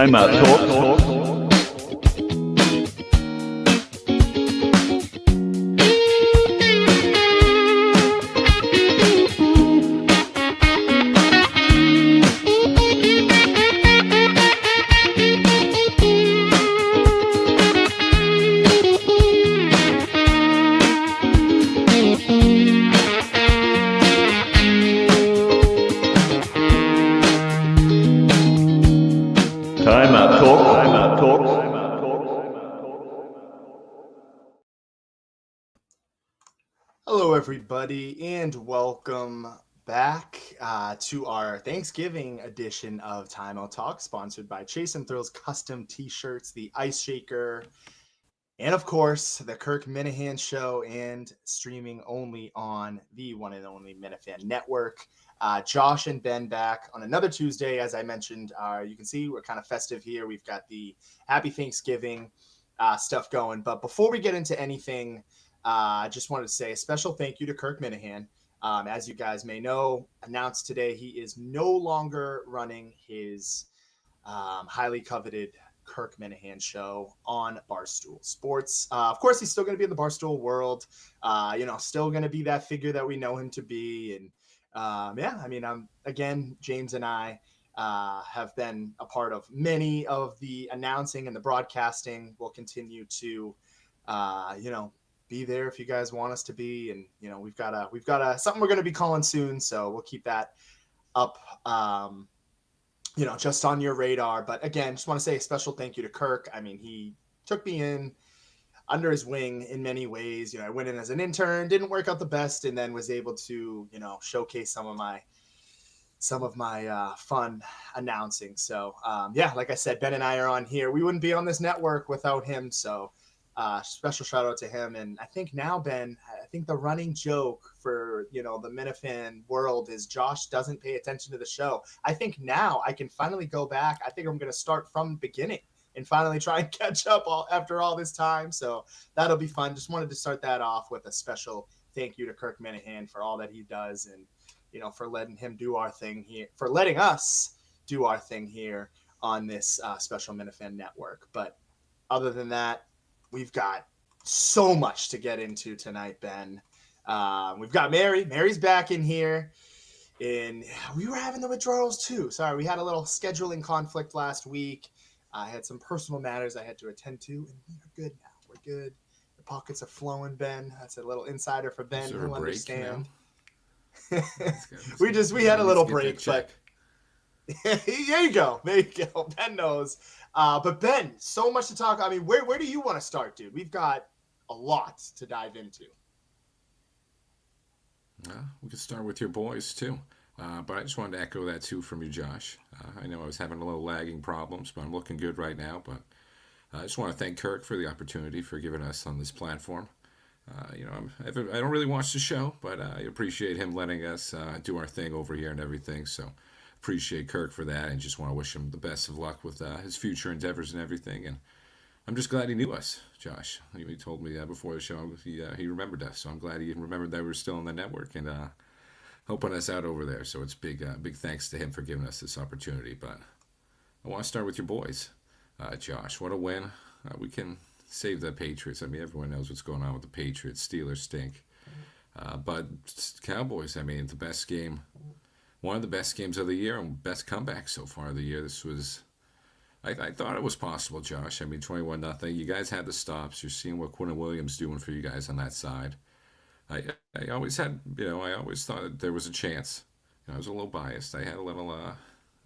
Timeout Talk. Timeout Talk. Timeout Talk. Hello, everybody, and welcome back to our Thanksgiving edition of Timeout Talk, sponsored by Chase and Thrills Custom T-Shirts, the Ice Shaker, and of course, the Kirk Minahan Show, and streaming only on the one and only Minifan Network. Josh and Ben back on another Tuesday. As I mentioned, you can see we're kind of festive here. We've got the Happy Thanksgiving stuff going. But before we get into anything, I just wanted to say a special thank you to Kirk Minahan. As you guys may know, announced today he is no longer running his highly coveted Kirk Minahan Show on Barstool Sports. Of course, he's still going to be in the Barstool world. Still going to be that figure that we know him to be. And again, James and I have been a part of many of the announcing and the broadcasting. We'll continue to, be there if you guys want us to be. And, we've got something we're going to be calling soon. So we'll keep that up, just on your radar. But again, just want to say a special thank you to Kirk. I mean, he took me in under his wing in many ways. I went in as an intern, didn't work out the best, and then was able to, showcase some of my fun announcing. So, like I said, Ben and I are on here. We wouldn't be on this network without him. So, special shout out to him. And I think now, Ben, the running joke for, the Minifan world is Josh doesn't pay attention to the show. I think now I can finally go back. I think I'm going to start from the beginning and finally try and catch up after all this time. So that'll be fun. Just wanted to start that off with a special thank you to Kirk Minahan for all that he does and, for letting him do our thing here, for letting us do our thing here on this special Minifan network. But other than that, we've got so much to get into tonight, Ben. We've got Mary. Mary's back in here. And we were having the withdrawals too. Sorry, we had a little scheduling conflict last week. I had some personal matters I had to attend to, and we are good now. We're good. The pockets are flowing, Ben. That's a little insider for Ben. Who'll understand. We had a little break, but there you go. There you go. Ben knows. But Ben, so much to talk. I mean, where do you want to start, dude? We've got a lot to dive into. We could start with your boys too. But I just wanted to echo that too from you, Josh. I know I was having a little lagging problems, but I'm looking good right now. But I just want to thank Kirk for the opportunity for giving us on this platform. I don't really watch the show, but I appreciate him letting us do our thing over here and everything. So appreciate Kirk for that, and just want to wish him the best of luck with his future endeavors and everything. And I'm just glad he knew us, Josh. He told me before the show he remembered us, so I'm glad he remembered that we were still on the network and helping us out over there. So it's big thanks to him for giving us this opportunity. But I want to start with your boys, Josh. What a win! We can save the Patriots. I mean, everyone knows what's going on with the Patriots. Steelers stink, but Cowboys. I mean, the best game. One of the best games of the year and best comeback so far of the year. This was, I thought it was possible, Josh. I mean, 21-0. You guys had the stops. You're seeing what Quinn Williams doing for you guys on that side. I always had, I always thought that there was a chance. I was a little biased. I had a little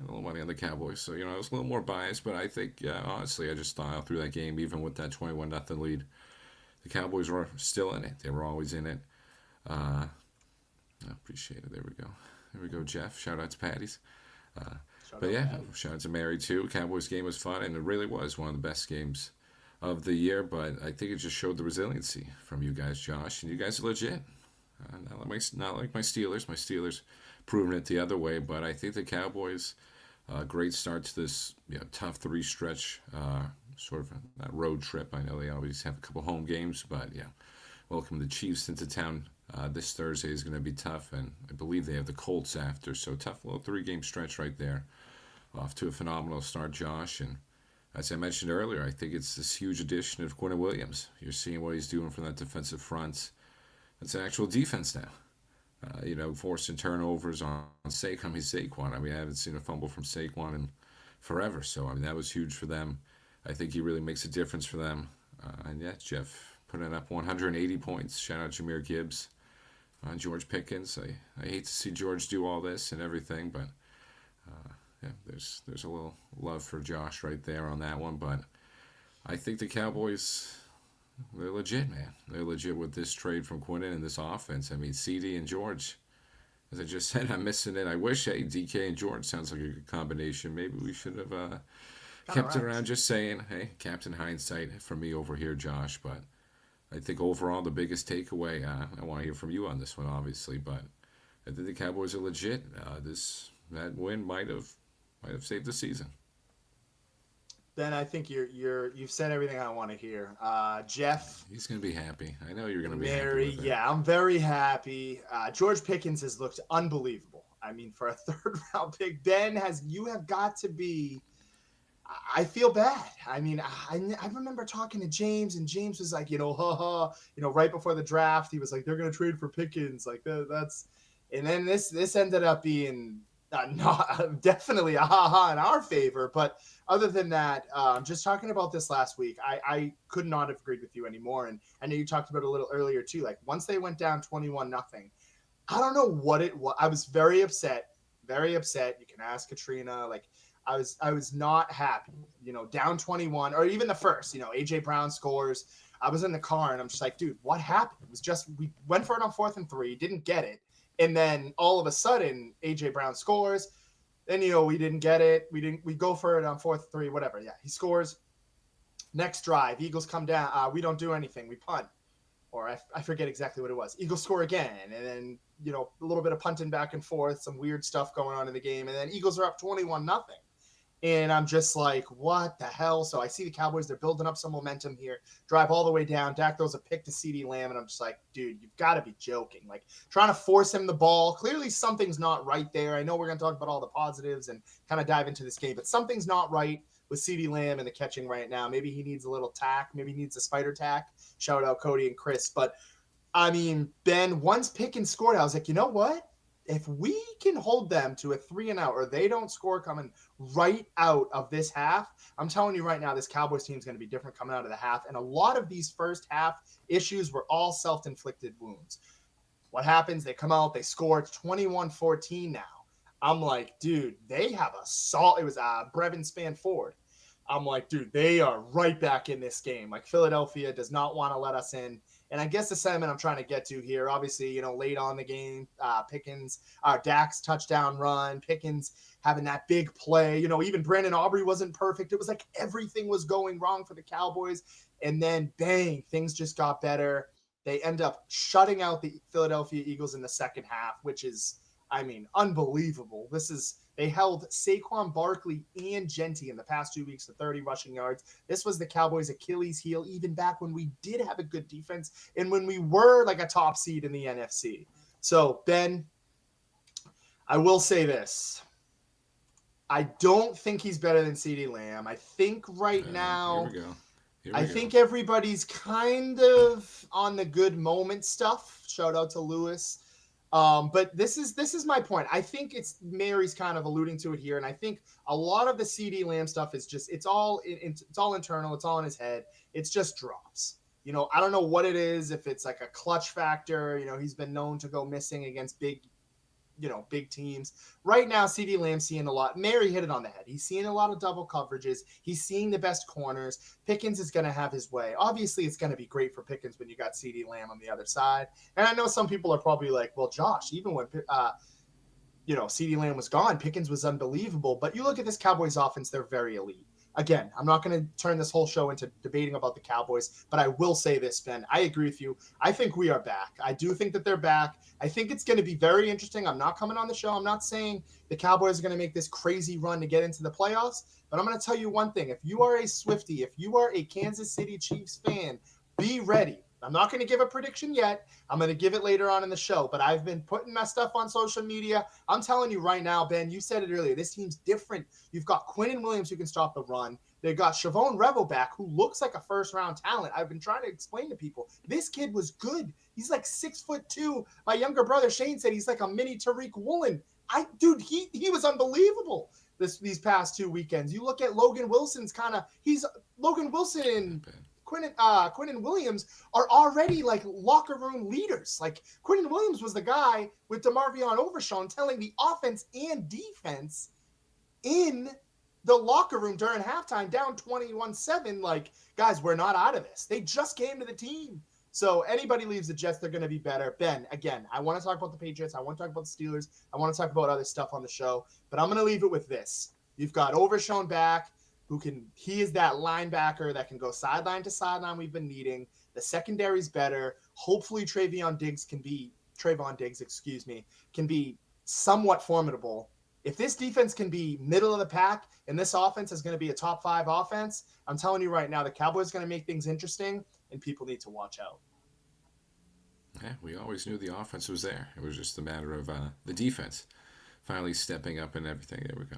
money on the Cowboys, so I was a little more biased. But I think, honestly, I just thought out through that game, even with that 21-0 lead, the Cowboys were still in it. They were always in it. I appreciate it. There we go, Jeff. Shout out to Patty's. Shout out to Mary too. Cowboys game was fun, and it really was one of the best games of the year. But I think it just showed the resiliency from you guys, Josh, and you guys are legit. Not like my Steelers. My Steelers proving it the other way, but I think the Cowboys, great start to this tough three stretch, sort of a road trip. I know they always have a couple home games, but welcome the Chiefs into town. This Thursday is going to be tough, and I believe they have the Colts after. So tough little 3-game stretch right there. Off to a phenomenal start, Josh. And as I mentioned earlier, I think it's this huge addition of Quinn Williams. You're seeing what he's doing from that defensive front. It's an actual defense now. Forcing turnovers on Saquon. I mean, I haven't seen a fumble from Saquon in forever. So, I mean, that was huge for them. I think he really makes a difference for them. And yeah, Jeff putting up 180 points. Shout out Jameer Gibbs. George Pickens. I hate to see George do all this and everything, but yeah, there's a little love for Josh right there on that one. But I think the Cowboys, they're legit, man. They're legit with this trade from Quinnen and this offense. I mean, CD and George, as I just said, I'm missing it. I wish DK and George sounds like a good combination. Maybe we should have kept it around. Just saying, hey, Captain Hindsight from me over here, Josh. But I think overall the biggest takeaway, I want to hear from you on this one, obviously, but I think the Cowboys are legit. That win might have saved the season. Ben, I think you've said everything I want to hear. Jeff, he's gonna be happy. I know you're gonna be happy. Yeah, I'm very happy. George Pickens has looked unbelievable. I mean, for a third round pick, Ben, you have got to be. I feel bad. I mean, I remember talking to James, and James was like, right before the draft, he was like, they're going to trade for Pickens. Like that's, and then this ended up being not definitely a ha-ha in our favor. But other than that, just talking about this last week, I could not have agreed with you anymore. And I know you talked about it a little earlier too. Like once they went down 21-0, I don't know what it was. I was very upset. Very upset. You can ask Katrina. Like I was not happy, down 21 or even the first, AJ Brown scores. I was in the car and I'm just like, dude, what happened? It was just, we went for it on 4th and 3, didn't get it. And then all of a sudden AJ Brown scores. Then, we didn't get it. We go for it on 4th and 3, whatever. Yeah. He scores. Next drive, Eagles come down. We don't do anything. We punt. Or I forget exactly what it was. Eagles score again. And then, a little bit of punting back and forth, some weird stuff going on in the game. And then Eagles are up 21-0. And I'm just like, what the hell? So I see the Cowboys, they're building up some momentum here, drive all the way down. Dak throws a pick to CeeDee Lamb, and I'm just like, dude, you've got to be joking. Like, trying to force him the ball. Clearly something's not right there. I know we're going to talk about all the positives and kind of dive into this game, but something's not right with CeeDee Lamb and the catching right now. Maybe he needs a little tack. Maybe he needs a spider tack. Shout out Cody and Chris. But, I mean, Ben, once Pickens scored, I was like, you know what? If we can hold them to a 3-and-out or they don't score coming right out of this half, I'm telling you right now, this Cowboys team is going to be different coming out of the half. And a lot of these first half issues were all self-inflicted wounds. What happens? They come out, they score 21-14 now. I'm like, dude, they have it was Brevin Spanford. I'm like, dude, they are right back in this game. Like Philadelphia does not want to let us in. And I guess the sentiment I'm trying to get to here, obviously, late on the game, Pickens, Dak's touchdown run, Pickens having that big play, even Brandon Aubrey wasn't perfect. It was like everything was going wrong for the Cowboys. And then bang, things just got better. They end up shutting out the Philadelphia Eagles in the second half, which is, I mean, unbelievable. They held Saquon Barkley and Genti in the past 2 weeks to 30 rushing yards. This was the Cowboys' Achilles heel, even back when we did have a good defense and when we were like a top seed in the NFC. So, Ben, I will say this. I don't think he's better than CeeDee Lamb. I think right now, Here we go. I think everybody's kind of on the good moment stuff. Shout out to Lewis. But this is my point. I think Mary's kind of alluding to it here, and I think a lot of the CeeDee Lamb stuff is just it's all internal. It's all in his head. It's just drops. I don't know what it is. If it's like a clutch factor, he's been known to go missing against big teams. Right now, CeeDee Lamb's seeing a lot. Mary hit it on the head. He's seeing a lot of double coverages. He's seeing the best corners. Pickens is going to have his way. Obviously, it's going to be great for Pickens when you got CeeDee Lamb on the other side. And I know some people are probably like, well, Josh, even when CeeDee Lamb was gone, Pickens was unbelievable. But you look at this Cowboys offense, they're very elite. Again, I'm not going to turn this whole show into debating about the Cowboys, but I will say this, Ben. I agree with you. I think we are back. I do think that they're back. I think it's going to be very interesting. I'm not coming on the show. I'm not saying the Cowboys are going to make this crazy run to get into the playoffs, but I'm going to tell you one thing. If you are a Swiftie, if you are a Kansas City Chiefs fan, be ready. I'm not going to give a prediction yet. I'm going to give it later on in the show, but I've been putting my stuff on social media. I'm telling you right now, Ben, you said it earlier. This team's different. You've got Quinn and Williams who can stop the run. They got Siobhan Revel back, who looks like a first-round talent. I've been trying to explain to people, this kid was good. He's like 6'2". My younger brother Shane said he's like a mini Tariq Woolen. Dude, he was unbelievable these past 2 weekends. You look at Logan Wilson's he's Logan Wilson and Quinnen Williams are already like locker room leaders. Like Quinnen Williams was the guy with DeMarvion Overshawn telling the offense and defense in the locker room during halftime, down 21-7, like, guys, we're not out of this. They just came to the team. So anybody leaves the Jets, they're going to be better. Ben, again, I want to talk about the Patriots. I want to talk about the Steelers. I want to talk about other stuff on the show. But I'm going to leave it with this. You've got Overshawn back, he is that linebacker that can go sideline to sideline we've been needing. The secondary's better. Hopefully Trayvon Diggs can be somewhat formidable. If this defense can be middle of the pack and this offense is going to be a top 5 offense, I'm telling you right now, the Cowboys are going to make things interesting and people need to watch out. Yeah, we always knew the offense was there. It was just a matter of the defense finally stepping up and everything. There we go.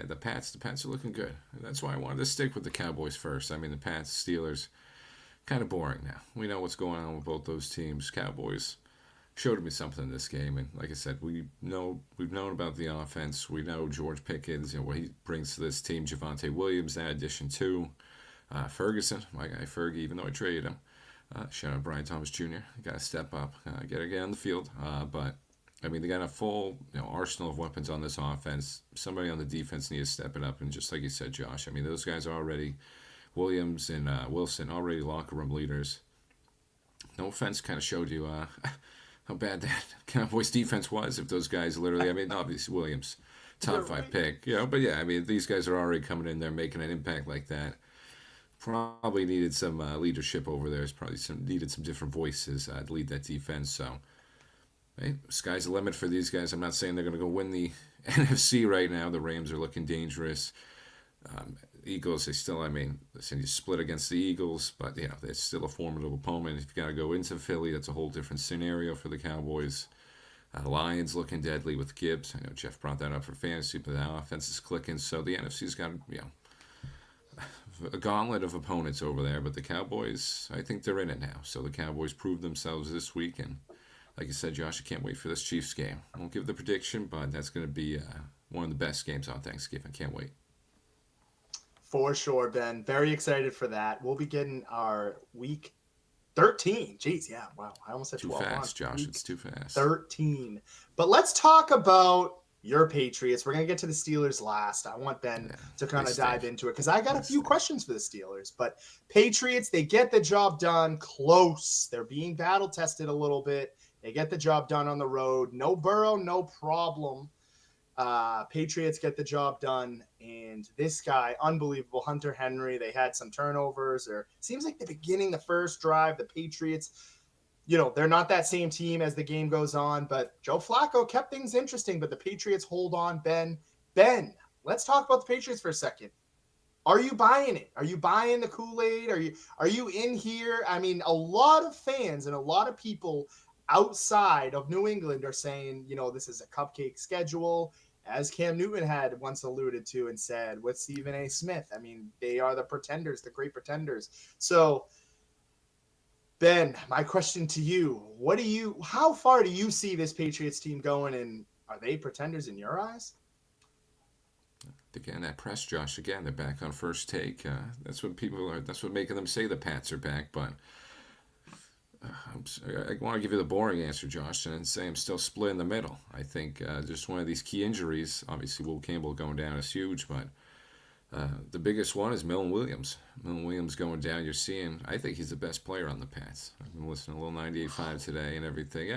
The Pats are looking good. That's why I wanted to stick with the Cowboys first. I mean, the Pats, Steelers, kind of boring now. We know what's going on with both those teams. Cowboys showed me something in this game, and like I said, we've known about the offense. We know George Pickens, what he brings to this team. Javonte Williams, that addition too. Ferguson, my guy Fergie, even though I traded him. Shout out Brian Thomas Jr. Got to step up, got to get on the field. But I mean, they got a full arsenal of weapons on this offense. Somebody on the defense needs to step it up, and just like you said, Josh, I mean, those guys are already, Williams and Wilson, already locker room leaders. No offense, kind of showed you how bad that Cowboys defense was. If those guys literally, I mean, obviously Williams, top 5 pick, but yeah, I mean, these guys are already coming in there making an impact like that. Probably needed some leadership over there. Needed some different voices to lead that defense. So, hey, sky's the limit for these guys. I'm not saying they're going to go win the NFC right now. The Rams are looking dangerous. Eagles, listen, you split against the Eagles, but they're still a formidable opponent. If you got to go into Philly, that's a whole different scenario for the Cowboys. Lions looking deadly with Gibbs. I know Jeff brought that up for fantasy, but the offense is clicking. So the NFC's got a gauntlet of opponents over there, but the Cowboys, I think they're in it now. So the Cowboys proved themselves this week, and like you said, Josh, I can't wait for this Chiefs game. I won't give the prediction, but that's going to be one of the best games on Thanksgiving. Can't wait. For sure, Ben. Very excited for that. We'll be getting our week 13. Jeez, yeah, wow. I almost said 12. Too fast, Josh. It's too fast. 13. But let's talk about your Patriots. We're going to get to the Steelers last. I want Ben to kind of dive into it because I got a few questions for the Steelers. But Patriots, they get the job done close. They're being battle tested a little bit. They get the job done on the road. No Burrow, no problem. Patriots get the job done. And this guy, unbelievable, Hunter Henry, they had some turnovers. Or seems like the beginning, the first drive, the Patriots, they're not that same team as the game goes on, but Joe Flacco kept things interesting, but the Patriots hold on, Ben. Ben, let's talk about the Patriots for a second. Are you buying it? Are you buying the Kool-Aid? Are you in here? I mean, a lot of fans and a lot of people outside of New England are saying, this is a cupcake schedule, as Cam Newton had once alluded to and said with Stephen A. Smith. I mean, they are the pretenders, the great pretenders. So, Ben, my question to you, how far do you see this Patriots team going, and are they pretenders in your eyes? Again, that press, Josh, they're back on First Take. That's what making them say the Pats are back, but I want to give you the boring answer, Josh, and say I'm still split in the middle. I think just one of these key injuries, obviously Will Campbell going down is huge, but the biggest one is Milton Williams. Milton Williams going down. You're seeing, I think he's the best player on the Pats. I've been listening to a little 98.5 today and everything.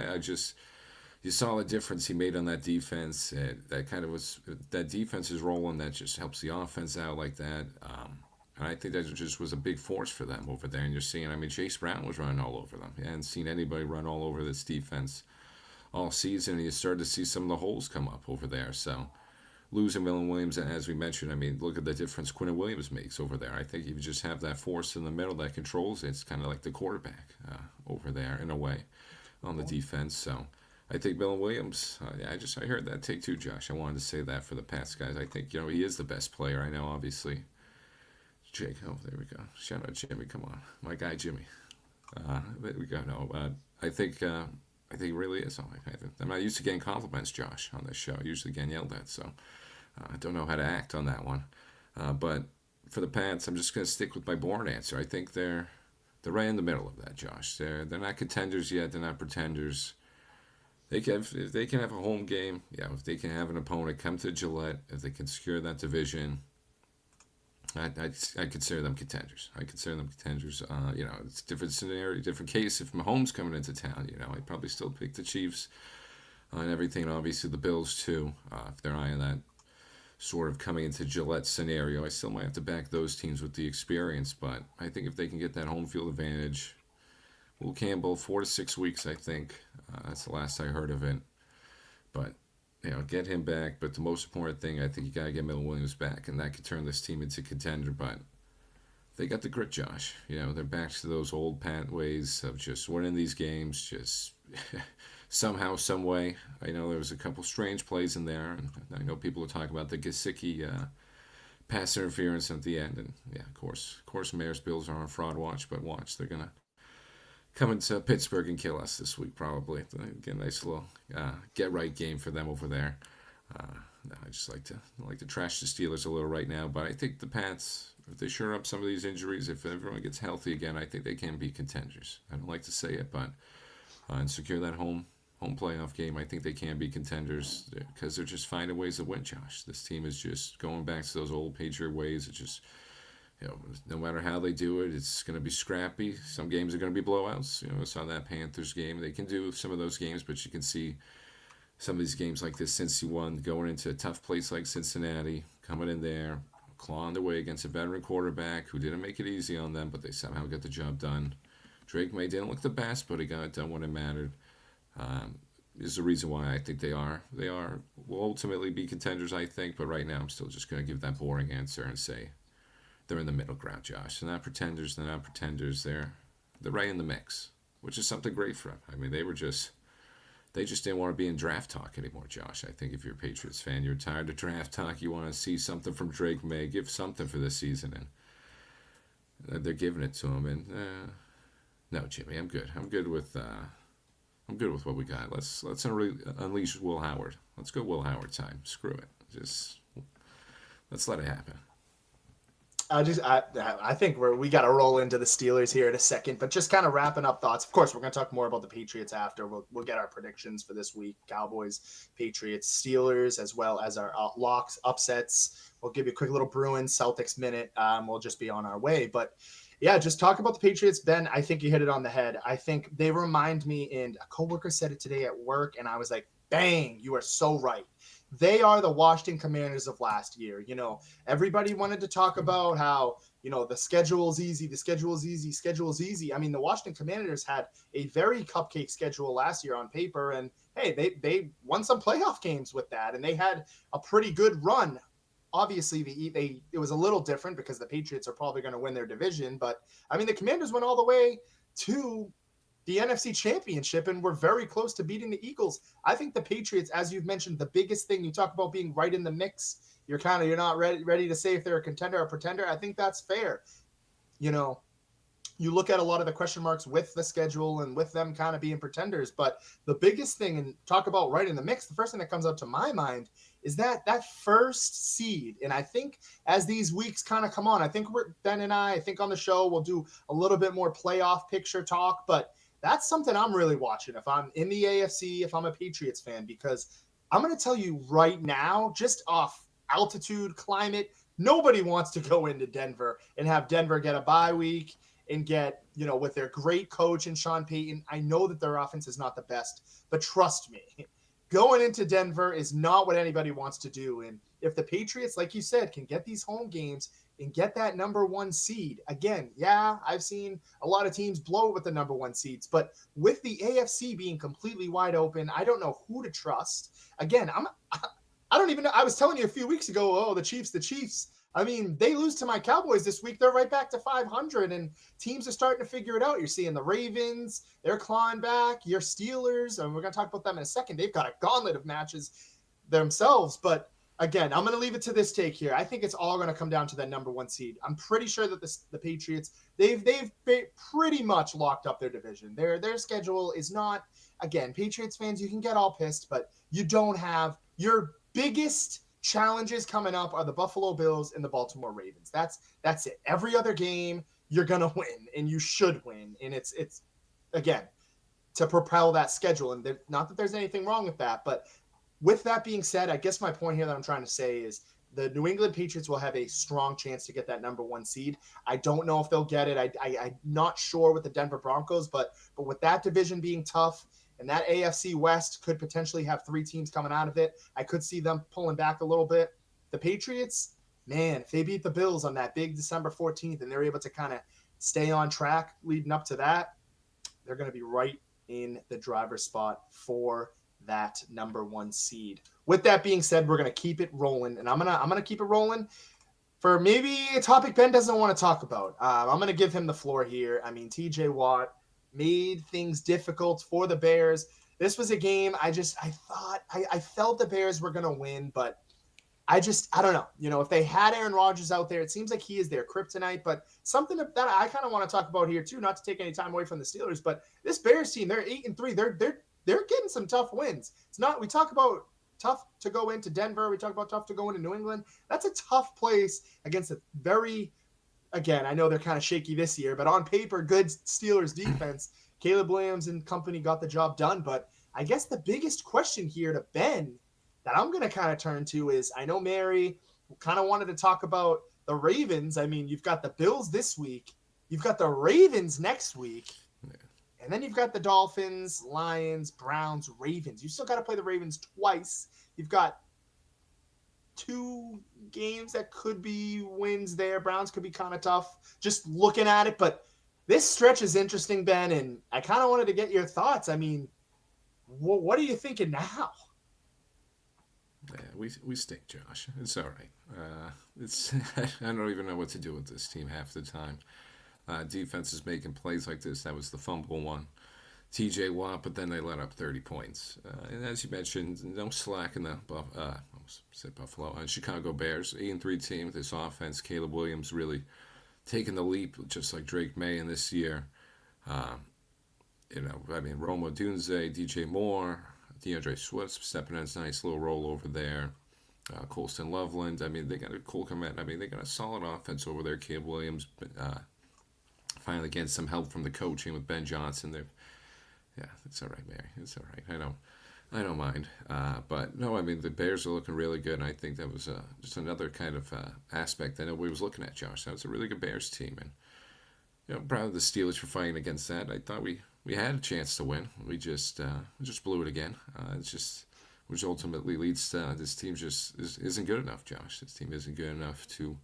You saw the difference he made on that defense. That defense is rolling. That just helps the offense out like that. And I think that just was a big force for them over there. And you're seeing, Chase Brown was running all over them. You hadn't seen anybody run all over this defense all season. And you started to see some of the holes come up over there. So losing Milton Williams, as we mentioned, look at the difference Quinnen Williams makes over there. I think if you just have that force in the middle that controls it, it's kind of like the quarterback over there in a way on the defense. So I think Millen Williams. Yeah, I heard that take too, Josh. I wanted to say that for the Pats guys. I think he is the best player. I know, obviously. Jake, oh, there we go. Shout out Jimmy. Come on, my guy Jimmy. There we go. No, I think he really is. I'm not used to getting compliments, Josh, on this show. I usually get yelled at, so I don't know how to act on that one. But for the Pats, I'm just going to stick with my boring answer. I think they're right in the middle of that, Josh. They're not contenders yet. They're not pretenders. If they can have a home game, yeah. If they can have an opponent come to Gillette, if they can secure that division, I consider them contenders. I consider them contenders. It's a different scenario, different case. If Mahomes coming into town, I'd probably still pick the Chiefs and everything. And obviously the Bills too. If they're eyeing that sort of coming into Gillette scenario, I still might have to back those teams with the experience. But I think if they can get that home field advantage, Will Campbell 4 to 6 weeks, I think. That's the last I heard of it. But get him back. But the most important thing, I think you got to get Millen Williams back, and that could turn this team into contender. But they got the grit, Josh. They're back to those old Pat ways of just winning these games, just somehow, some way. I know there was a couple strange plays in there, and I know people are talking about the Gesicki pass interference at the end. And, yeah, of course, Mayor's Bills are on fraud watch, but watch, they're going to come into Pittsburgh and kill us this week, probably. Get a nice little get-right game for them over there. I just like to trash the Steelers a little right now, but I think the Pats, if they shore up some of these injuries, if everyone gets healthy again, I think they can be contenders. I don't like to say it, but and secure that home playoff game, I think they can be contenders because they're just finding ways to win, Josh. This team is just going back to those old Patriot ways. It's just, no matter how they do it, it's going to be scrappy. Some games are going to be blowouts. I saw that Panthers game. They can do some of those games, but you can see some of these games like this, Cincy won, going into a tough place like Cincinnati, coming in there, clawing their way against a veteran quarterback who didn't make it easy on them, but they somehow got the job done. Drake May didn't look the best, but he got it done when it mattered. Is the reason why I think they will ultimately be contenders, I think, but right now I'm still just going to give that boring answer and say they're in the middle ground, Josh. They're not pretenders. They're right in the mix, which is something great for them. I mean, they just didn't want to be in draft talk anymore, Josh. I think if you're a Patriots fan, you're tired of draft talk. You want to see something from Drake May, give something for this season, and they're giving it to him. And no, Jimmy, I'm good. I'm good with what we got. Let's unleash Will Howard. Let's go Will Howard time. Screw it. Just let's let it happen. I think we got to roll into the Steelers here in a second, but just kind of wrapping up thoughts. Of course, we're going to talk more about the Patriots after. We'll get our predictions for this week: Cowboys, Patriots, Steelers, as well as our locks, upsets. We'll give you a quick little Bruins Celtics minute. We'll just be on our way, but yeah, just talk about the Patriots, Ben. I think you hit it on the head. I think they remind me, and a coworker said it today at work, and I was like, "Bang! You are so right." They are the Washington Commanders of last year. Everybody wanted to talk about how, the schedule's easy, the schedule's easy. I mean, the Washington Commanders had a very cupcake schedule last year on paper, and hey, they won some playoff games with that, and they had a pretty good run. Obviously, it was a little different because the Patriots are probably going to win their division, but I mean, the Commanders went all the way to the NFC Championship and were very close to beating the Eagles. I think the Patriots, as you've mentioned, the biggest thing, you talk about being right in the mix. You're not ready to say if they're a contender or a pretender. I think that's fair. You look at a lot of the question marks with the schedule and with them kind of being pretenders, but the biggest thing, and talk about right in the mix, the first thing that comes up to my mind is that first seed. And I think as these weeks kind of come on, I think Ben and I think on the show, we'll do a little bit more playoff picture talk, but that's something I'm really watching if I'm in the AFC, if I'm a Patriots fan, because I'm going to tell you right now, just off altitude, climate, nobody wants to go into Denver and have Denver get a bye week and get, with their great coach and Sean Payton. I know that their offense is not the best, but trust me, going into Denver is not what anybody wants to do. And if the Patriots, like you said, can get these home games and get that number one seed, again, yeah, I've seen a lot of teams blow with the number one seeds, but with the AFC being completely wide open, I don't know who to trust. Again, I don't even know. I was telling you a few weeks ago, the Chiefs. I mean, they lose to my Cowboys this week. They're right back to 500, and teams are starting to figure it out. You're seeing the Ravens, they're clawing back. Your Steelers, and we're going to talk about them in a second. They've got a gauntlet of matches themselves. But again, I'm going to leave it to this take here. I think it's all going to come down to that number one seed. I'm pretty sure that the Patriots, they've pretty much locked up their division. Their schedule is not, again, Patriots fans, you can get all pissed, but you don't have your biggest challenges coming up are the Buffalo Bills and the Baltimore Ravens. That's it. Every other game you're gonna win, and you should win. And it's again to propel that schedule. And not that there's anything wrong with that, but with that being said, I guess my point here that I'm trying to say is the New England Patriots will have a strong chance to get that number one seed. I don't know if they'll get it. I'm not sure with the Denver Broncos, but with that division being tough, and that AFC West could potentially have three teams coming out of it, I could see them pulling back a little bit. The Patriots, man, if they beat the Bills on that big December 14th and they're able to kind of stay on track leading up to that, they're going to be right in the driver's spot for that number one seed. With that being said, we're going to keep it rolling, and I'm gonna keep it rolling for maybe a topic Ben doesn't want to talk about. I'm going to give him the floor here. I mean, TJ Watt made things difficult for the Bears. This was a game I felt the Bears were going to win, but I don't know. You know, if they had Aaron Rodgers out there, it seems like he is their kryptonite. But something that I kind of want to talk about here too, not to take any time away from the Steelers, but this Bears team, they're 8-3. They're getting some tough wins. It's not, we talk about tough to go into Denver. We talk about tough to go into New England. That's a tough place against a very, again, I know they're kind of shaky this year, but on paper, good Steelers defense. Caleb Williams and company got the job done. But I guess the biggest question here to Ben that I'm going to kind of turn to is, I know Mary kind of wanted to talk about the Ravens. I mean, you've got the Bills this week. You've got the Ravens next week. And then you've got the Dolphins, Lions, Browns, Ravens. You still got to play the Ravens twice. You've got two games that could be wins there. Browns could be kind of tough just looking at it. But this stretch is interesting, Ben, and I kind of wanted to get your thoughts. I mean, what are you thinking now? Yeah, we stink, Josh. It's all right. It's I don't even know what to do with this team half the time. Defense is making plays like this. That was the fumble one. TJ Watt, but then they let up 30 points. And as you mentioned, no slack in the Buffalo and Chicago Bears. 8-3 team with this offense. Caleb Williams really taking the leap, just like Drake May in this year. I mean, Roma Dunze, DJ Moore, DeAndre Swift stepping in a nice little roll over there. Colston Loveland. I mean, they got a cool command. I mean, they got a solid offense over there. Caleb Williams finally getting some help from the coaching with Ben Johnson. Yeah, it's all right, Mary. It's all right. I don't mind. But no, I mean, the Bears are looking really good. And I think that was just another kind of aspect I know we was looking at, Josh. That was a really good Bears team, and proud of the Steelers for fighting against that. I thought we had a chance to win. We just blew it again. It's just which ultimately leads to this team just isn't good enough, Josh. This team isn't good enough to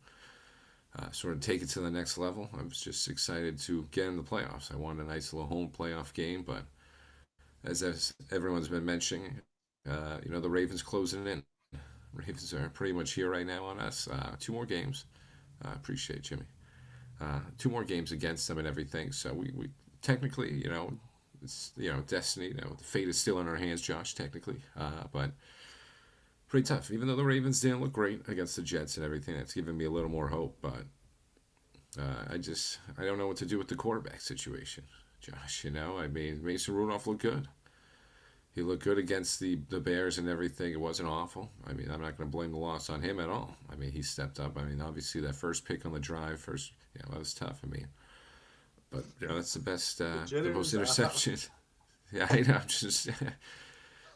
sort of take it to the next level. I was just excited to get in the playoffs. I wanted a nice little home playoff game, but as everyone's been mentioning, the Ravens closing in. Ravens are pretty much here right now on us. Two more games. Appreciate Jimmy. Two more games against them and everything. So we technically, it's destiny. The fate is still in our hands, Josh. Technically, but pretty tough. Even though the Ravens didn't look great against the Jets and everything, that's given me a little more hope. But I don't know what to do with the quarterback situation, Josh. I mean, Mason Rudolph looked good. He looked good against the Bears and everything. It wasn't awful. I mean, I'm not going to blame the loss on him at all. I mean, he stepped up. I mean, obviously that first pick on the drive, that was tough. I mean, but that's the best, the most interceptions. Yeah, I know.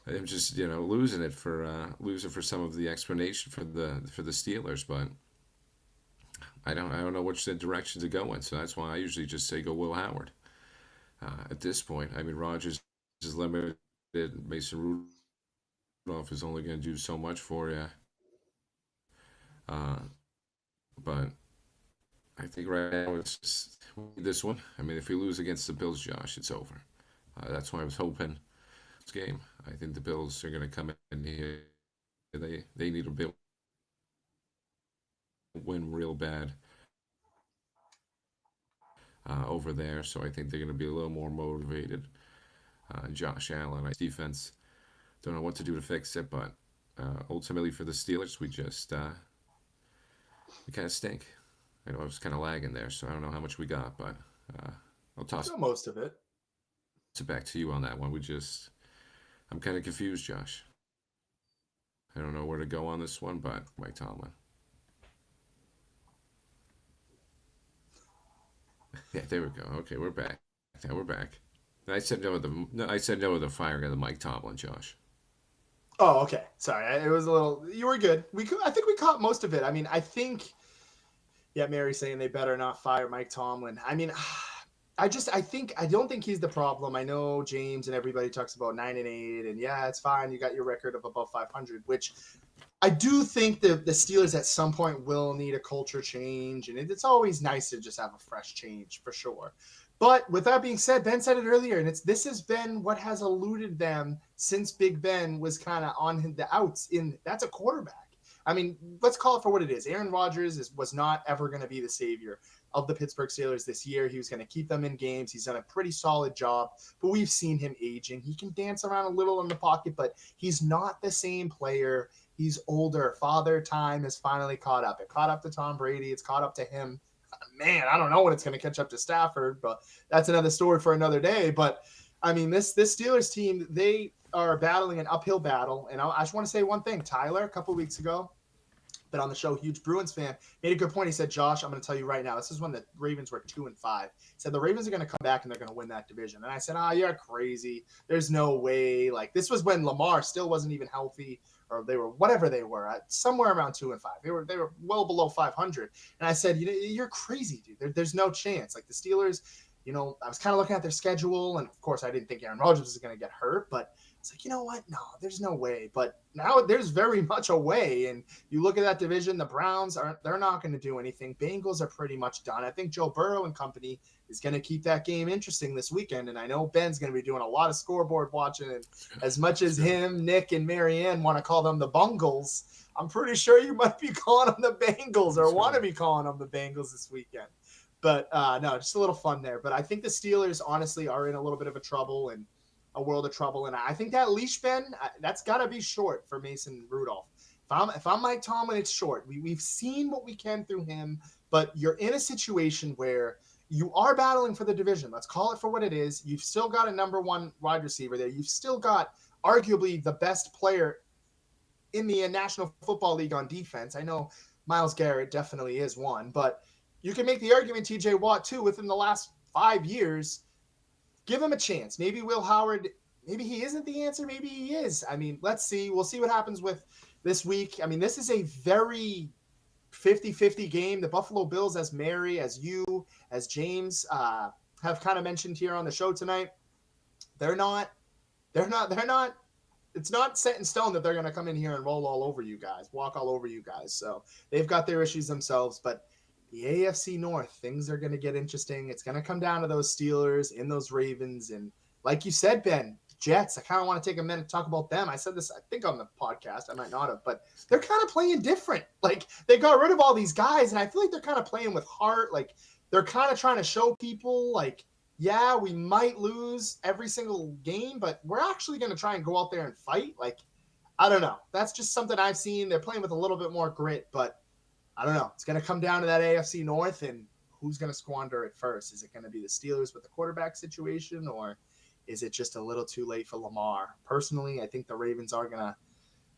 I'm just losing it for some of the explanation for the Steelers, but I don't know which direction to go in. So that's why I usually just say go Will Howard. At this point, I mean, Rodgers is limited. Mason Rudolph is only going to do so much for you. But I think right now it's just this one. I mean, if we lose against the Bills, Josh, it's over. That's why I was hoping this game. I think the Bills are going to come in here. They need a bit win real bad over there, so I think they're going to be a little more motivated. Josh Allen, defense, don't know what to do to fix it, but ultimately for the Steelers, we kind of stink. I know I was kind of lagging there, so I don't know how much we got, but I'll toss Got most of it. it back to you on that one. I'm kind of confused, Josh. I don't know where to go on this one, but Mike Tomlin. Yeah, there we go. Okay, we're back. Now we're back. I said no to the firing of the Mike Tomlin, Josh. Oh, okay. Sorry, it was a little. You were good. I think we caught most of it. I mean, I think. Yeah, Mary's saying they better not fire Mike Tomlin. I mean, I don't think he's the problem. I know James and everybody talks about 9-8, and yeah, it's fine. You got your record of above 500, which I do think the Steelers at some point will need a culture change, and it's always nice to just have a fresh change for sure. But with that being said, Ben said it earlier, and this has been what has eluded them since Big Ben was kind of on the outs. That's a quarterback. I mean, let's call it for what it is. Aaron Rodgers was not ever going to be the savior of the Pittsburgh Steelers this year. He was going to keep them in games. He's done a pretty solid job, but we've seen him aging. He can dance around a little in the pocket, but he's not the same player. He's older. Father time has finally caught up. It caught up to Tom Brady. It's caught up to him. Man, I don't know when it's going to catch up to Stafford, but that's another story for another day. But I mean, this Steelers team, they are battling an uphill battle. And I just want to say one thing. Tyler, a couple of weeks ago, been on the show, huge Bruins fan, made a good point. He said, Josh, I'm going to tell you right now, this is when the Ravens were 2-5. He said the Ravens are going to come back and they're going to win that division. And I said, you're crazy. There's no way. Like, this was when Lamar still wasn't even healthy, or they were whatever they were, somewhere around 2-5. They were well below 500. And I said, you're crazy, dude. There's no chance. Like, the Steelers, I was kind of looking at their schedule, and of course I didn't think Aaron Rodgers was going to get hurt, but it's like, you know what? No, there's no way. But now there's very much a way. And you look at that division, the Browns they're not going to do anything. Bengals are pretty much done. I think Joe Burrow and company is going to keep that game interesting this weekend. And I know Ben's going to be doing a lot of scoreboard watching. And as much as him, Nick, and Marianne want to call them the Bungles, I'm pretty sure you might be calling them the Bengals or want to be calling them the Bengals this weekend. But no, just a little fun there. But I think the Steelers honestly are in a little bit of a trouble and a world of trouble. And I think that leash, Ben, that's got to be short for Mason Rudolph. If I'm Mike Tomlin, it's short. We've seen what we can through him, but you're in a situation where you are battling for the division. Let's call it for what it is. You've still got a number one wide receiver there. You've still got arguably the best player in the National Football League on defense. I know Myles Garrett definitely is one, but you can make the argument TJ Watt too within the last 5 years. Give him a chance. Maybe Will Howard, maybe he isn't the answer. Maybe he is. I mean, let's see. We'll see what happens with this week. I mean, this is a very 50-50 game. The Buffalo Bills, as Mary, as you, as James have kind of mentioned here on the show tonight, they're not, it's not set in stone that they're going to come in here and roll all over you guys, walk all over you guys. So they've got their issues themselves, but the AFC North, things are going to get interesting. It's going to come down to those Steelers and those Ravens. And like you said, Ben, Jets, I kind of want to take a minute to talk about them. I said this, I think, on the podcast. I might not have, but they're kind of playing different. Like, they got rid of all these guys, and I feel like they're kind of playing with heart. Like, they're kind of trying to show people, like, yeah, we might lose every single game, but we're actually going to try and go out there and fight. Like, I don't know. That's just something I've seen. They're playing with a little bit more grit, but I don't know. It's going to come down to that AFC North, and who's going to squander it first? Is it going to be the Steelers with the quarterback situation, or is it just a little too late for Lamar? Personally, I think the Ravens are going to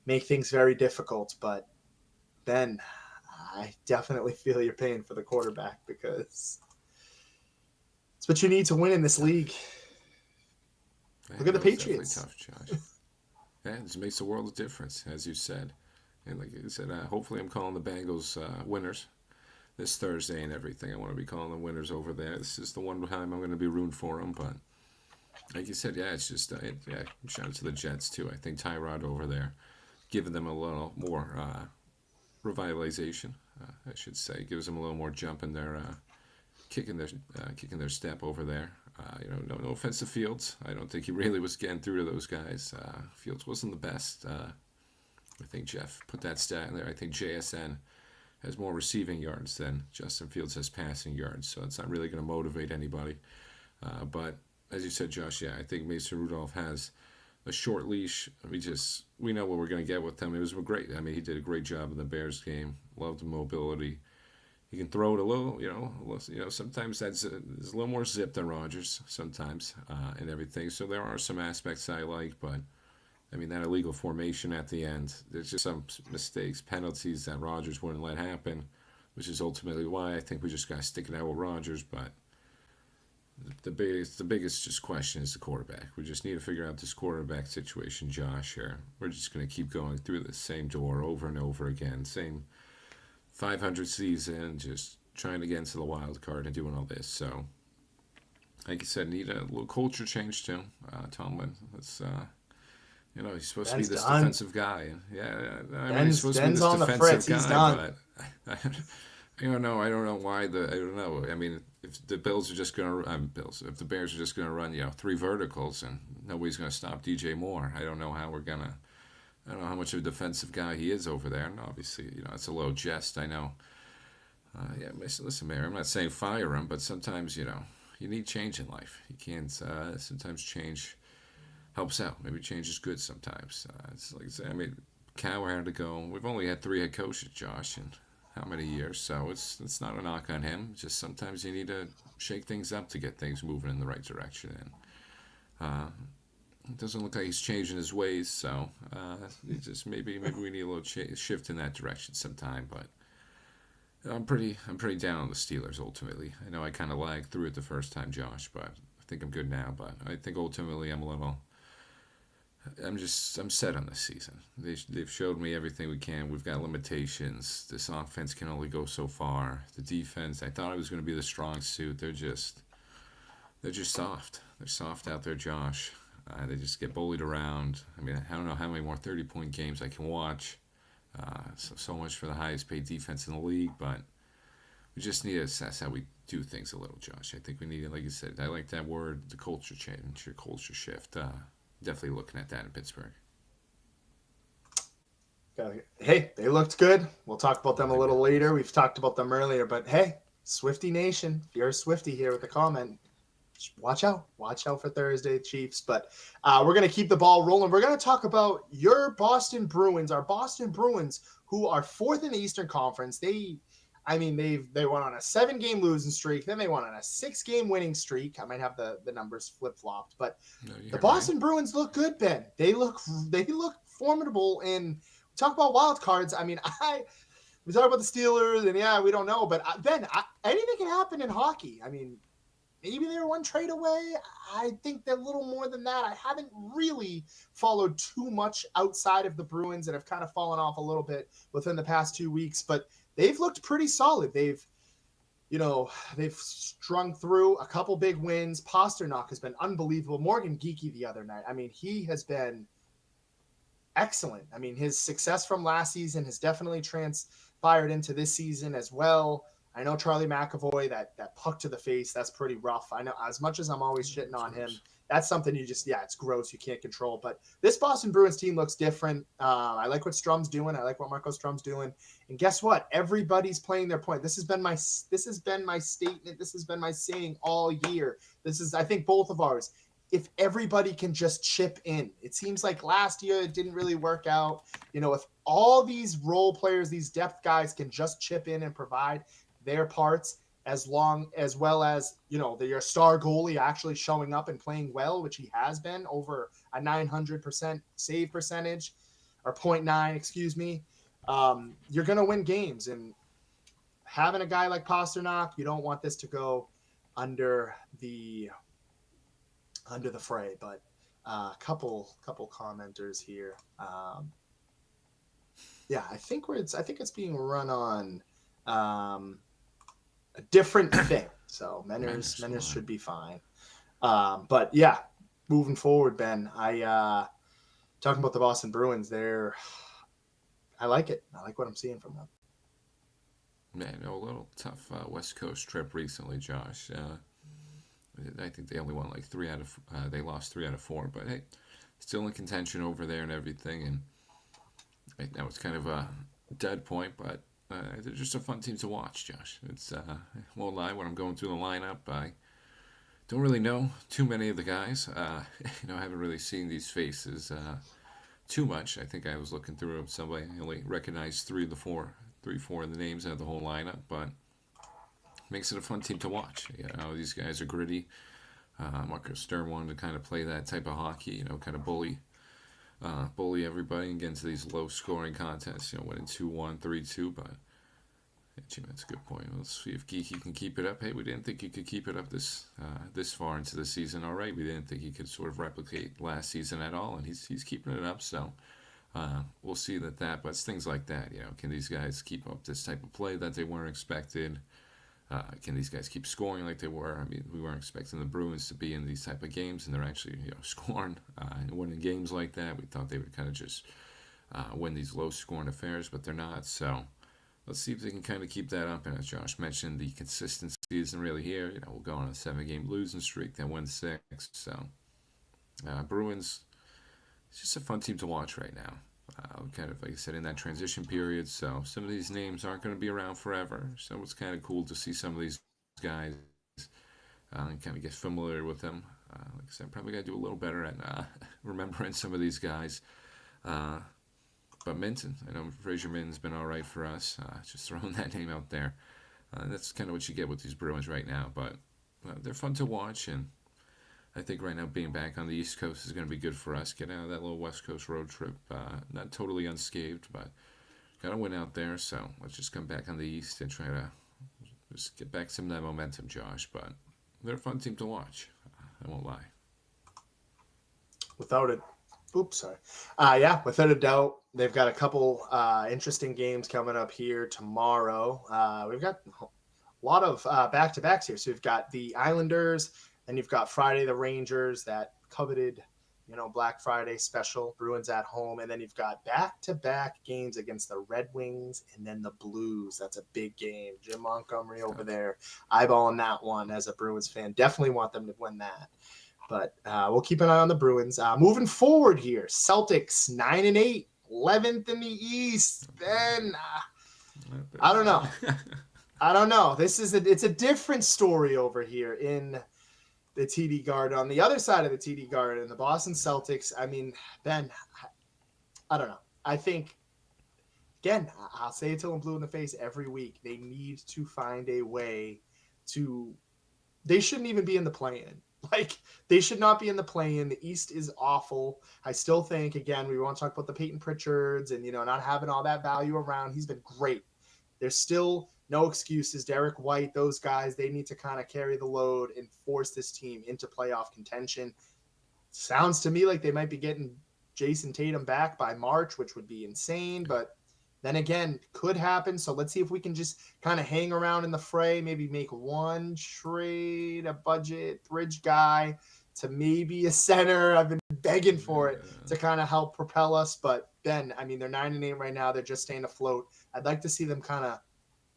make things very difficult, but Ben, I definitely feel you're paying for the quarterback because it's what you need to win in this league. Look at the Patriots. Tough, Josh. Yeah, it just makes a world of difference, as you said. And like you said, hopefully I'm calling the Bengals winners this Thursday and everything. I want to be calling them winners over there. This is the one time I'm going to be rooting for them. But like you said, yeah, it's just, shout out to the Jets too. I think Tyrod over there, giving them a little more revitalization, I should say. Gives them a little more jump in their, kicking their step over there. No offense to Fields. I don't think he really was getting through to those guys. Fields wasn't the best. I think Jeff put that stat in there. I think JSN has more receiving yards than Justin Fields has passing yards, so it's not really going to motivate anybody. But as you said, Josh, yeah, I think Mason Rudolph has a short leash. We know what we're going to get with him. It was great. I mean, he did a great job in the Bears game. Loved the mobility. He can throw it a little, sometimes there's a little more zip than Rodgers sometimes, and everything. So there are some aspects I like, but I mean, that illegal formation at the end, there's just some mistakes, penalties that Rodgers wouldn't let happen, which is ultimately why I think we just got to stick it out with Rodgers. But the biggest just question is the quarterback. We just need to figure out this quarterback situation, Josh. Here, we're just going to keep going through the same door over and over again, same 500 season, just trying to get into the wild card and doing all this. So, like you said, need a little culture change too. Tomlin, he's supposed to be this defensive guy. Yeah, I mean, he's supposed to be this defensive guy, but I don't know. I don't know why I don't know. I mean, if the Bills are just going to, if the Bears are just going to run, 3 verticals and nobody's going to stop DJ Moore, I don't know how we're going to. I don't know how much of a defensive guy he is over there. And obviously, it's a low jest, I know. Listen, Mayor, I'm not saying fire him, but sometimes, you need change in life. You can't, sometimes change helps out. Maybe change is good sometimes. It's like, I mean, Cal had to go. We've only had 3 head coaches, Josh, in how many years? So it's not a knock on him. Just sometimes you need to shake things up to get things moving in the right direction. And, it doesn't look like he's changing his ways, so just maybe we need a little shift in that direction sometime. But I'm pretty down on the Steelers ultimately. I know I kind of lagged through it the first time, Josh, but I think I'm good now. But I think ultimately I'm set on this season. They've showed me everything we can. We've got limitations. This offense can only go so far. The defense, I thought it was going to be the strong suit. They're just soft. They're soft out there, Josh. They just get bullied around. I mean, I don't know how many more 30-point games I can watch. So much for the highest paid defense in the league, but we just need to assess how we do things a little, Josh. I think we need, like you said, I like that word, the culture change, your culture shift. Definitely looking at that in Pittsburgh. Hey, they looked good. We'll talk about them a little later. We've talked about them earlier, but hey, Swiftie Nation, if you're a Swiftie here with a comment, watch out for Thursday, Chiefs. But we're going to keep the ball rolling. We're going to talk about your Boston Bruins, our Boston Bruins, who are 4th in the Eastern Conference. They went on a 7-game losing streak. Then they went on a 6-game winning streak. I might have the numbers flip-flopped, but the Boston Bruins look good, Ben. They look formidable. And talk about wild cards. I mean, we talk about the Steelers, and we don't know, but Ben, anything can happen in hockey. I mean, maybe they're 1 trade away. I think they're a little more than that. I haven't really followed too much outside of the Bruins and have kind of fallen off a little bit within the past 2 weeks, but they've looked pretty solid. They've strung through a couple big wins. Pasternak has been unbelievable. Morgan Geekie the other night, I mean, he has been excellent. I mean, his success from last season has definitely transpired into this season as well. I know Charlie McAvoy, that puck to the face, that's pretty rough. I know, as much as I'm always shitting on him, that's something it's gross. You can't control. But this Boston Bruins team looks different. I like what Strum's doing. I like what Marco Strum's doing. And guess what? Everybody's playing their point. This has been my statement. This has been my saying all year. This is, I think, both of ours. If everybody can just chip in. It seems like last year it didn't really work out. If all these role players, these depth guys can just chip in and provide their parts, as well as your star goalie actually showing up and playing well, which he has been, over a 900% save percentage, or 0.9, excuse me. You're gonna win games, and having a guy like Pasternak, you don't want this to go under the fray. But a couple commenters here. I think it's being run on a different thing. So Menners should be fine. But yeah, moving forward, Ben, talking about the Boston Bruins, I like it. I like what I'm seeing from them. Man, a little tough West Coast trip recently, Josh. I think they only won they lost 3 out of 4, but hey, still in contention over there and everything. And right now it's kind of a dead point, but they're just a fun team to watch, Josh. It's won't lie, when I'm going through the lineup, I don't really know too many of the guys. I haven't really seen these faces too much. I think I was looking through somebody. I only recognized three, four of the names out of the whole lineup, but makes it a fun team to watch. These guys are gritty. Marcus Stern wanted to kind of play that type of hockey, kind of bully everybody and get into these low scoring contests, winning 2-1, 3-2. But Jim, that's a good point. Let's see if Geeky can keep it up. Hey, we didn't think he could keep it up this far into the season. All right, we didn't think he could sort of replicate last season at all, and he's keeping it up. So we'll see but it's things like that. Can these guys keep up this type of play that they weren't expected? Can these guys keep scoring like they were? I mean, we weren't expecting the Bruins to be in these type of games, and they're actually scoring and winning games like that. We thought they would kind of just win these low-scoring affairs, but they're not. So let's see if they can kind of keep that up. And as Josh mentioned, the consistency isn't really here. We'll go on a 7-game losing streak, then win 6. So Bruins, it's just a fun team to watch right now. Kind of, like I said, in that transition period. So some of these names aren't going to be around forever. So it's kind of cool to see some of these guys and kind of get familiar with them. Like I said, probably got to do a little better at remembering some of these guys. But Minton, I know Fraser Minton's been all right for us. Just throwing that name out there. That's kind of what you get with these Bruins right now. But they're fun to watch, and I think right now being back on the East Coast is going to be good for us. Get out of that little West Coast road trip. Not totally unscathed, but got to win out there. So let's just come back on the East and try to just get back some of that momentum, Josh. But they're a fun team to watch. I won't lie. Without a doubt, they've got a couple interesting games coming up here tomorrow. We've got a lot of back-to-backs here. So we've got the Islanders, and you've got Friday the Rangers, that coveted, Black Friday special, Bruins at home. And then you've got back-to-back games against the Red Wings and then the Blues. That's a big game. Jim Montgomery over there eyeballing that one as a Bruins fan. Definitely want them to win that. But we'll keep an eye on the Bruins. Moving forward here, Celtics 9-8, 11th in the East. Ben, I don't know. It's a different story over here in the TD Garden. On the other side of the TD Garden, the Boston Celtics. I mean, Ben, I don't know. I think, again, I'll say it till I'm blue in the face every week. They need to find a way to. They shouldn't even be in the play-in. They should not be in the play-in. The East is awful. I still think, again, we want to talk about the Peyton Pritchards and, not having all that value around. He's been great. There's still no excuses. Derek White, those guys, they need to kind of carry the load and force this team into playoff contention. Sounds to me like they might be getting Jason Tatum back by March, which would be insane, but then again, could happen. So let's see if we can just kind of hang around in the fray, maybe make one trade, a budget bridge guy to maybe a center. I've been begging for it to kind of help propel us. But Ben, I mean, they're 9-8 right now. They're just staying afloat. I'd like to see them kind of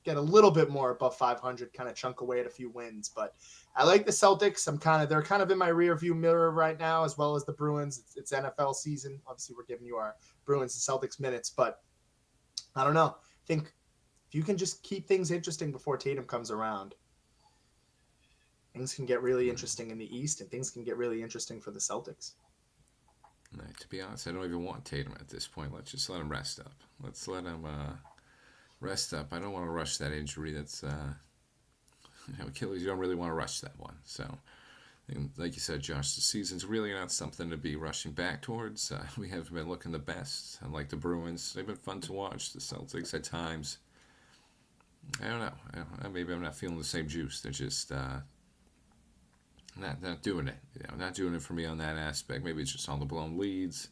get a little bit more above 500, kind of chunk away at a few wins. But I like the Celtics. They're kind of in my rear view mirror right now, as well as the Bruins. It's NFL season. Obviously, we're giving you our Bruins and Celtics minutes, but I don't know. I think if you can just keep things interesting before Tatum comes around, things can get really interesting in the East, and things can get really interesting for the Celtics. To be honest, I don't even want Tatum at this point. Let's just let him rest up. Let's let him rest up. I don't want to rush that injury. That's Achilles. You don't really want to rush that one. So, and like you said, Josh, the season's really not something to be rushing back towards. We haven't been looking the best. Unlike the Bruins, they've been fun to watch. The Celtics at times, I don't know. Maybe I'm not feeling the same juice. They're just not doing it. Not doing it for me on that aspect. Maybe it's just all the blown leads.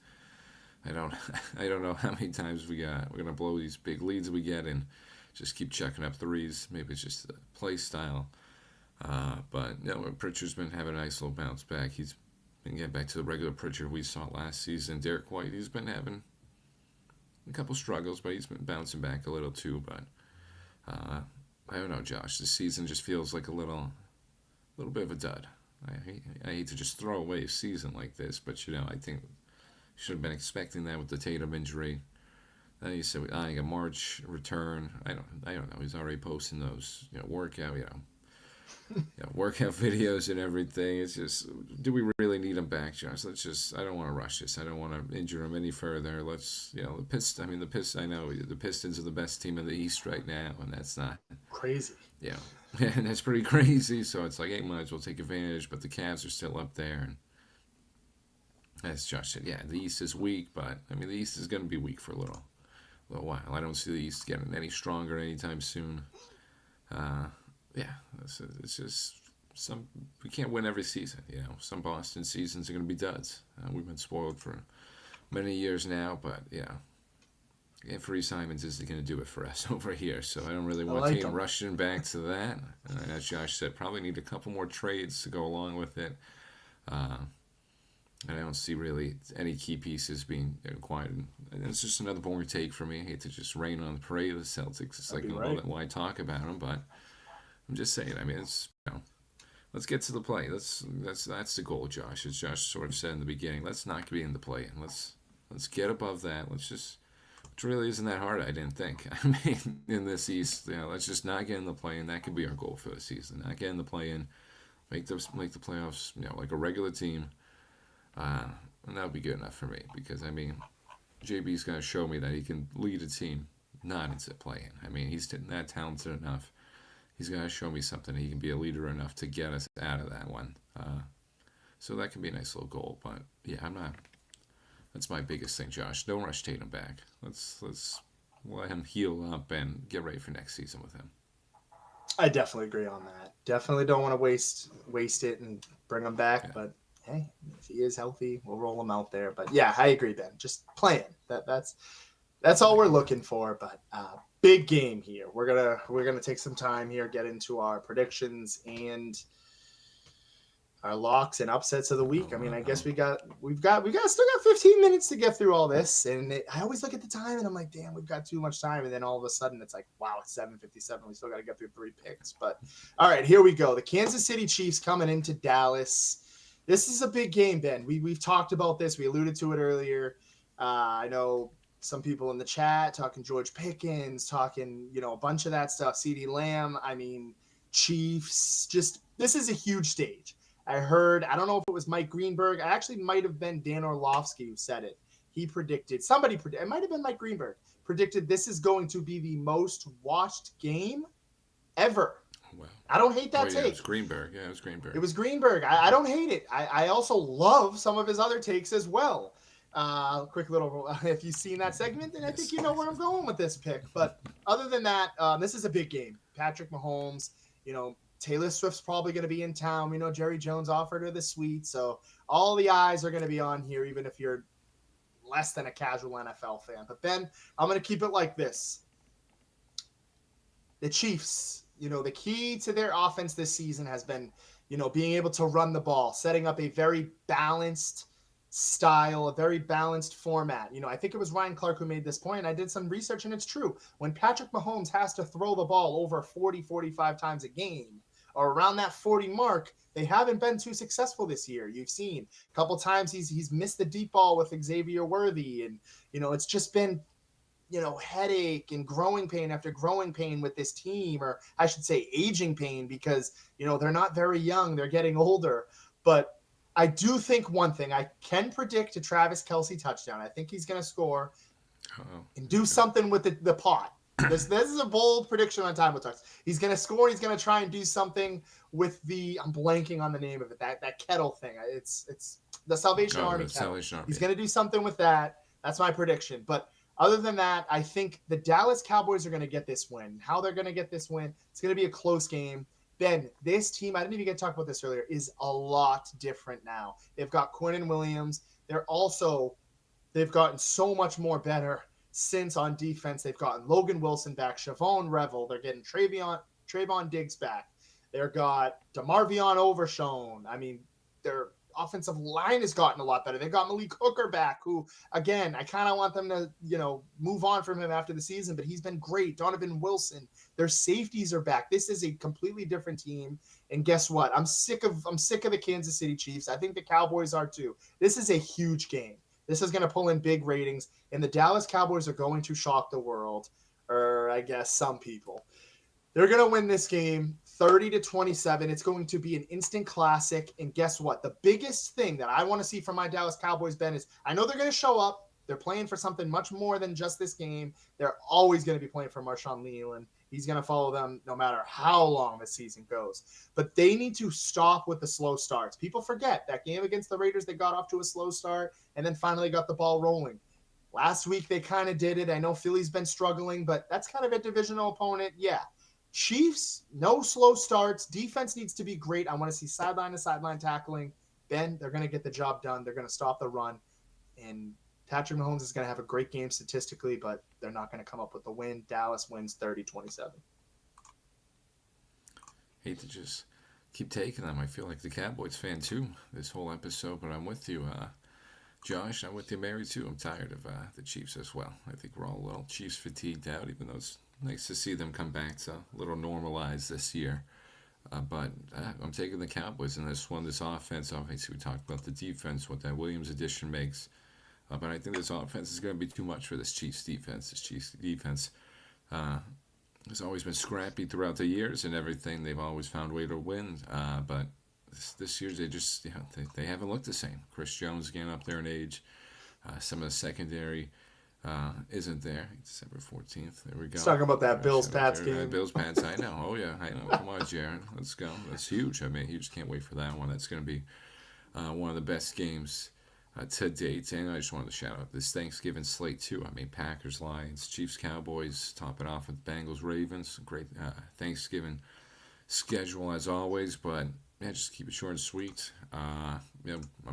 I don't know how many times we're gonna blow these big leads we get and just keep checking up threes. Maybe it's just the play style. But Pritchard's been having a nice little bounce back. He's been getting back to the regular Pritchard we saw last season. Derek White, he's been having a couple struggles, but he's been bouncing back a little too. But I don't know, Josh. This season just feels like a little bit of a dud. I hate to just throw away a season like this, but I think should have been expecting that with the Tatum injury. Then he said, "I a March return." I don't know. He's already posting those, workout videos and everything. It's just, do we really need him back, Josh? I don't want to rush this. I don't want to injure him any further. The Pistons, I know the Pistons are the best team in the East right now, and that's not, Crazy. and that's pretty crazy. So it's like, hey, might as well take advantage, but the Cavs are still up there. And as Josh said, the East is weak, but, the East is going to be weak for a little while. I don't see the East getting any stronger anytime soon. It's just we can't win every season. Some Boston seasons are going to be duds. We've been spoiled for many years now, but Anthony Simons isn't going to do it for us over here. So I don't really want to rushing back to that. As Josh said, probably need a couple more trades to go along with it. And I don't see really any key pieces being acquired. And it's just another boring take for me. I hate to just rain on the parade of the Celtics. It's like, why talk about them? But I'm just saying. It's let's get to the play. That's the goal, Josh. As Josh sort of said in the beginning, let's not be in the play, and let's get above that. It really isn't that hard. I didn't think. In this East, let's just not get in the play, and that could be our goal for the season. Not get in the play in, make the playoffs. Like a regular team. And that would be good enough for me because JB's going to show me that he can lead a team not into playing. He's that talented enough. He's going to show me something. He can be a leader enough to get us out of that one. So that can be a nice little goal. But I'm not. That's my biggest thing, Josh. Don't rush Tatum back. Let's let him heal up and get ready for next season with him. I definitely agree on that. Definitely don't want to waste it and bring him back, but. Hey, if he is healthy, we'll roll him out there. But I agree, Ben. Just playing. That's all we're looking for. But big game here. We're gonna take some time here, get into our predictions and our locks and upsets of the week. I guess we've got still got 15 minutes to get through all this. And I always look at the time and I'm like, damn, we've got too much time. And then all of a sudden it's like, wow, it's 7:57. We still got to get through 3 picks. But all right, here we go. The Kansas City Chiefs coming into Dallas. This is a big game, Ben. We've talked about this. We alluded to it earlier. I know some people in the chat talking George Pickens, talking, a bunch of that stuff. CeeDee Lamb. Chiefs. This is a huge stage. I don't know if it was Mike Greenberg. I actually might have been Dan Orlovsky who said it. He predicted, it might have been Mike Greenberg, predicted this is going to be the most watched game ever. Wow. I don't hate that take. It was Greenberg. Yeah, it was Greenberg. It was Greenberg. I don't hate it. I also love some of his other takes as well. Quick little, if you've seen that segment, then I think you know where I'm going with this pick. But other than that, this is a big game. Patrick Mahomes, Taylor Swift's probably going to be in town. We know Jerry Jones offered her the suite. So all the eyes are going to be on here, even if you're less than a casual NFL fan. But Ben, I'm going to keep it like this. The Chiefs, the key to their offense this season has been, being able to run the ball, setting up a very balanced style, a very balanced format. I think it was Ryan Clark who made this point. I did some research and it's true. When Patrick Mahomes has to throw the ball over 40, 45 times a game or around that 40 mark, they haven't been too successful this year. You've seen a couple times he's missed the deep ball with Xavier Worthy. And, it's just been, headache and growing pain after growing pain with this team, or I should say aging pain because, they're not very young. They're getting older. But I do think one thing, I can predict a Travis Kelce touchdown. I think he's going to score and do something with the pot. This is a bold prediction on Time with Talks. He's going to score. He's going to try and do something with I'm blanking on the name of it, that kettle thing. It's the Salvation Army kettle. He's going to do something with that. That's my prediction. But other than that, I think the Dallas Cowboys are going to get this win. How they're going to get this win, it's going to be a close game. Ben, this team, I didn't even get to talk about this earlier, is a lot different now. They've got Quinnen Williams. They've gotten so much more better since on defense. They've gotten Logan Wilson back, Shavon Revel. They're getting Trayvon Diggs back. They've got DeMarvion Overshown. Their offensive line has gotten a lot better. They got Malik Hooker back, who, again, I kind of want them to, move on from him after the season, but he's been great. Donovan Wilson, their safeties are back. This is a completely different team. And guess what? I'm sick of the Kansas City Chiefs. I think the Cowboys are too. This is a huge game. This is going to pull in big ratings, and the Dallas Cowboys are going to shock the world, or I guess some people. They're going to win this game 30-27. It's going to be an instant classic. And guess what? The biggest thing that I want to see from my Dallas Cowboys, Ben, is I know they're going to show up. They're playing for something much more than just this game. They're always going to be playing for Marshawn Leland. He's going to follow them no matter how long the season goes. But they need to stop with the slow starts. People forget that game against the Raiders, they got off to a slow start and then finally got the ball rolling. Last week, they kind of did it. I know Philly's been struggling, but that's kind of a divisional opponent. Yeah. Chiefs, no slow starts. Defense needs to be great. I want to see sideline to sideline tackling. Ben, they're going to get the job done. They're going to stop the run. And Patrick Mahomes is going to have a great game statistically, but they're not going to come up with the win. Dallas wins 30-27. Hate to just keep taking them. I feel like the Cowboys fan too this whole episode, but I'm with you, Josh. I'm with you, Mary, too. I'm tired of the Chiefs as well. I think we're all a little Chiefs fatigued out, even though it's nice to see them come back to a little normalized this year. But I'm taking the Cowboys in this one. This offense, obviously, we talked about the defense, what that Williams addition makes. But I think this offense is going to be too much for this Chiefs defense. This Chiefs defense has always been scrappy throughout the years and everything. They've always found a way to win. But this year, they just they haven't looked the same. Chris Jones getting up there in age. Some of the secondary isn't there. December 14th. There we go. Let's talk about that Bills-Pats game. Bills-Pats, I know. Oh, yeah, I know. Come on, Jared. Let's go. That's huge. I mean, you just can't wait for that one. That's going to be one of the best games to date. And I just wanted to shout out this Thanksgiving slate, too. I mean, Packers, Lions, Chiefs, Cowboys, topping off with Bengals, Ravens. Great Thanksgiving schedule, as always. But, yeah, just keep it short and sweet. I'm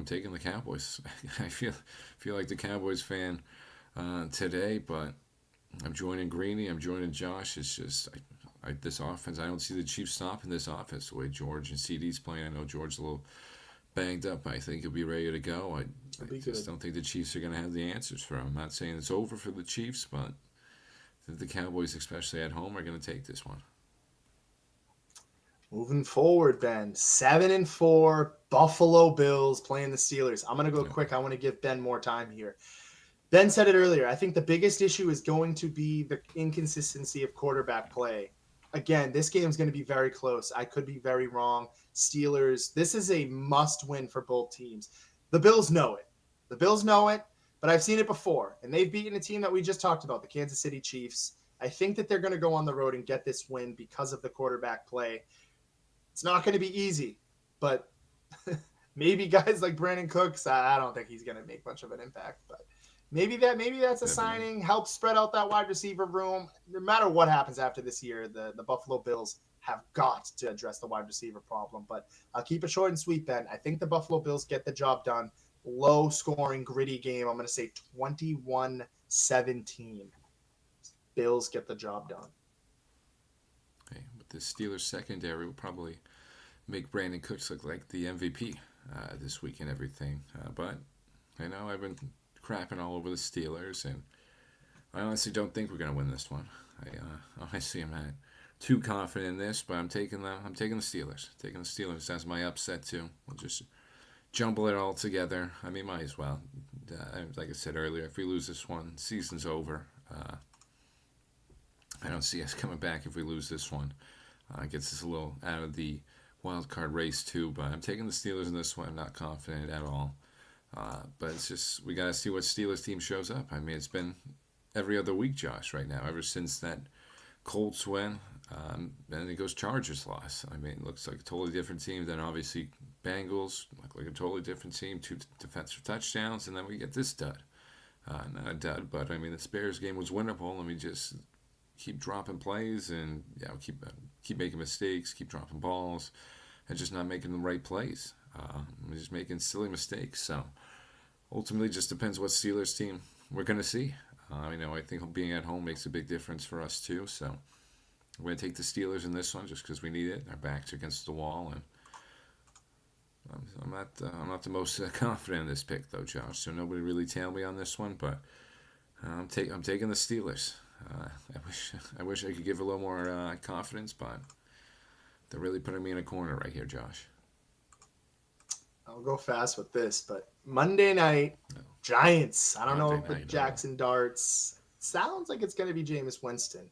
taking the Cowboys. I feel like the Cowboys fan today, but I'm joining Greeny. I'm joining Josh. It's just this offense. I don't see the Chiefs stopping this offense the way George and CD's playing. I know George's a little banged up. I think he'll be ready to go. I just don't think the Chiefs are going to have the answers for him. I'm not saying it's over for the Chiefs, but the Cowboys, especially at home, are going to take this one. Moving forward, Ben, 7-4 Buffalo Bills playing the Steelers. I'm going to go quick. I want to give Ben more time here. Ben said it earlier. I think the biggest issue is going to be the inconsistency of quarterback play. Again, this game is going to be very close. I could be very wrong. Steelers, this is a must-win for both teams. The Bills know it. But I've seen it before, and they've beaten a team that we just talked about, the Kansas City Chiefs. I think that they're going to go on the road and get this win because of the quarterback play. It's not going to be easy, but maybe guys like Brandon Cooks, I don't think he's going to make much of an impact, but maybe that's a signing, help spread out that wide receiver room. No matter what happens after this year, the Buffalo Bills have got to address the wide receiver problem. But I'll keep it short and sweet, Ben. I think the Buffalo Bills get the job done. Low-scoring, gritty game. I'm going to say 21-17. Bills get the job done. Okay, but the Steelers secondary will probably make Brandon Cooks look like the MVP this week and everything. But I know I've been crapping all over the Steelers, and I honestly don't think we're going to win this one. Honestly, I'm not too confident in this, but I'm taking the Steelers. Taking the Steelers as my upset too. We'll just jumble it all together. I mean, might as well. Like I said earlier, if we lose this one, season's over. I don't see us coming back if we lose this one. It gets us a little out of the wild card race too, but I'm taking the Steelers in this one. I'm not confident at all. But it's just, we got to see what Steelers team shows up. I mean, it's been every other week, Josh, right now, ever since that Colts win. And it goes Chargers loss. I mean, it looks like a totally different team than obviously Bengals. Look like a totally different team, 2 defensive touchdowns, and then we get this dud. Not a dud, but I mean, the Bears game was winnable, and we just keep dropping plays and keep making mistakes, keep dropping balls, and just not making the right plays. We're just making silly mistakes. So ultimately, it just depends what Steelers team we're going to see. I think being at home makes a big difference for us too. So we're going to take the Steelers in this one just because we need it. Our backs are against the wall, and I'm not the most confident in this pick though, Josh. So nobody really tailed me on this one, but I'm taking the Steelers. I wish I could give a little more confidence, but they're really putting me in a corner right here, Josh. I'll go fast with this, but Monday night, Giants. I don't know Monday if with night. Jackson Darts. Sounds like it's going to be Jameis Winston,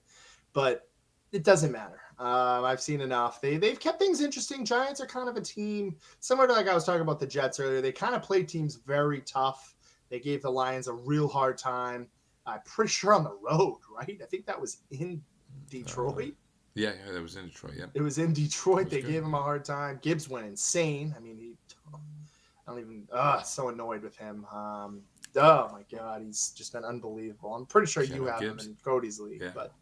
but it doesn't matter. I've seen enough. They've kept things interesting. Giants are kind of a team similar to like I was talking about the Jets earlier. They kind of play teams very tough. They gave the Lions a real hard time. I'm pretty sure on the road, right? I think that was in Detroit. Yeah, that was in Detroit. Yeah, It was in Detroit. They good. gave him a hard time. Gibbs went insane. I mean, I don't even, so annoyed with him. Oh my God, he's just been unbelievable. I'm pretty sure you have Gibbs. him in Cody's league, Yeah. but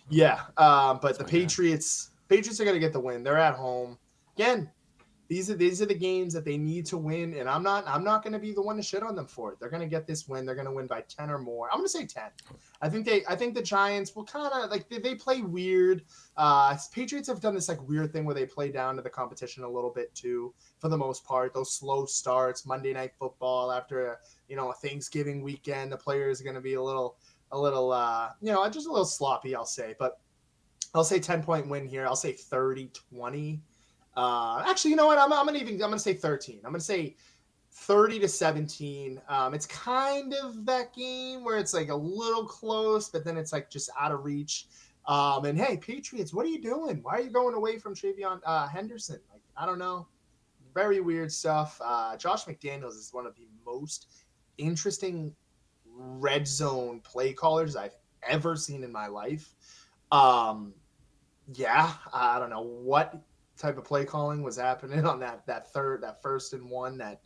yeah. But the my guy. Patriots are going to get the win. They're at home again. These are the games that they need to win, and I'm not going to be the one to shit on them for it. They're going to get this win. They're going to win by 10 or more. I'm going to say 10. I think the Giants will kind of like they play weird. Patriots have done this like weird thing where they play down to the competition a little bit too, for the most part. Those slow starts, Monday Night Football after a Thanksgiving weekend, the players are going to be a little just a little sloppy, I'll say. But I'll say 10-point win here. I'll say 30-20. Actually, you know what? I'm gonna say 13. I'm gonna say 30-17. It's kind of that game where it's like a little close, but then it's like just out of reach. And hey, Patriots, what are you doing? Why are you going away from Travion Henderson? Like, I don't know. Very weird stuff. Josh McDaniels is one of the most interesting red zone play callers I've ever seen in my life. Yeah, I don't know what type of play calling was happening on that first and one. That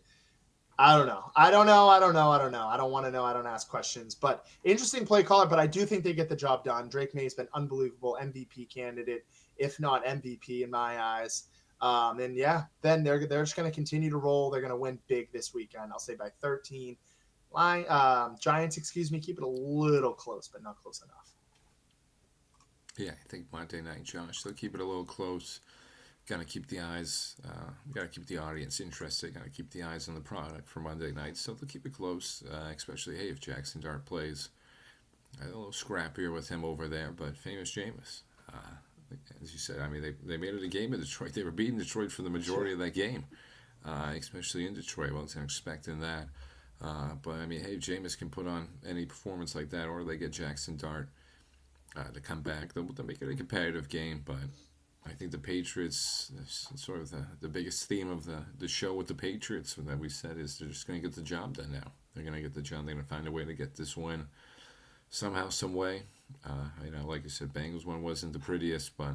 I don't know. I don't want to know. I don't ask questions. But interesting play caller. But I do think they get the job done. Drake May's been unbelievable, MVP candidate, if not MVP in my eyes. And yeah, then they're just going to continue to roll. They're going to win big this weekend. I'll say by 13. Giants, keep it a little close, but not close enough. Yeah, I think Monday night, Josh. They'll keep it a little close. Got to keep the eyes, got to keep the audience interested. Got to keep the eyes on the product for Monday night. So they'll keep it close, especially, hey, if Jackson Dart plays. A little scrappier with him over there, but famous Jameis. As you said, I mean, they made it a game in Detroit. They were beating Detroit for the majority of that game, especially in Detroit. Wasn't expecting that. But, I mean, hey, Jameis can put on any performance like that, or they get Jackson Dart to come back. They'll make it a competitive game, but I think the Patriots, sort of the biggest theme of the show with the Patriots that we said is they're just going to get the job done now. They're going to get the job. They're going to find a way to get this win somehow, some way. Like you said, Bengals one wasn't the prettiest, but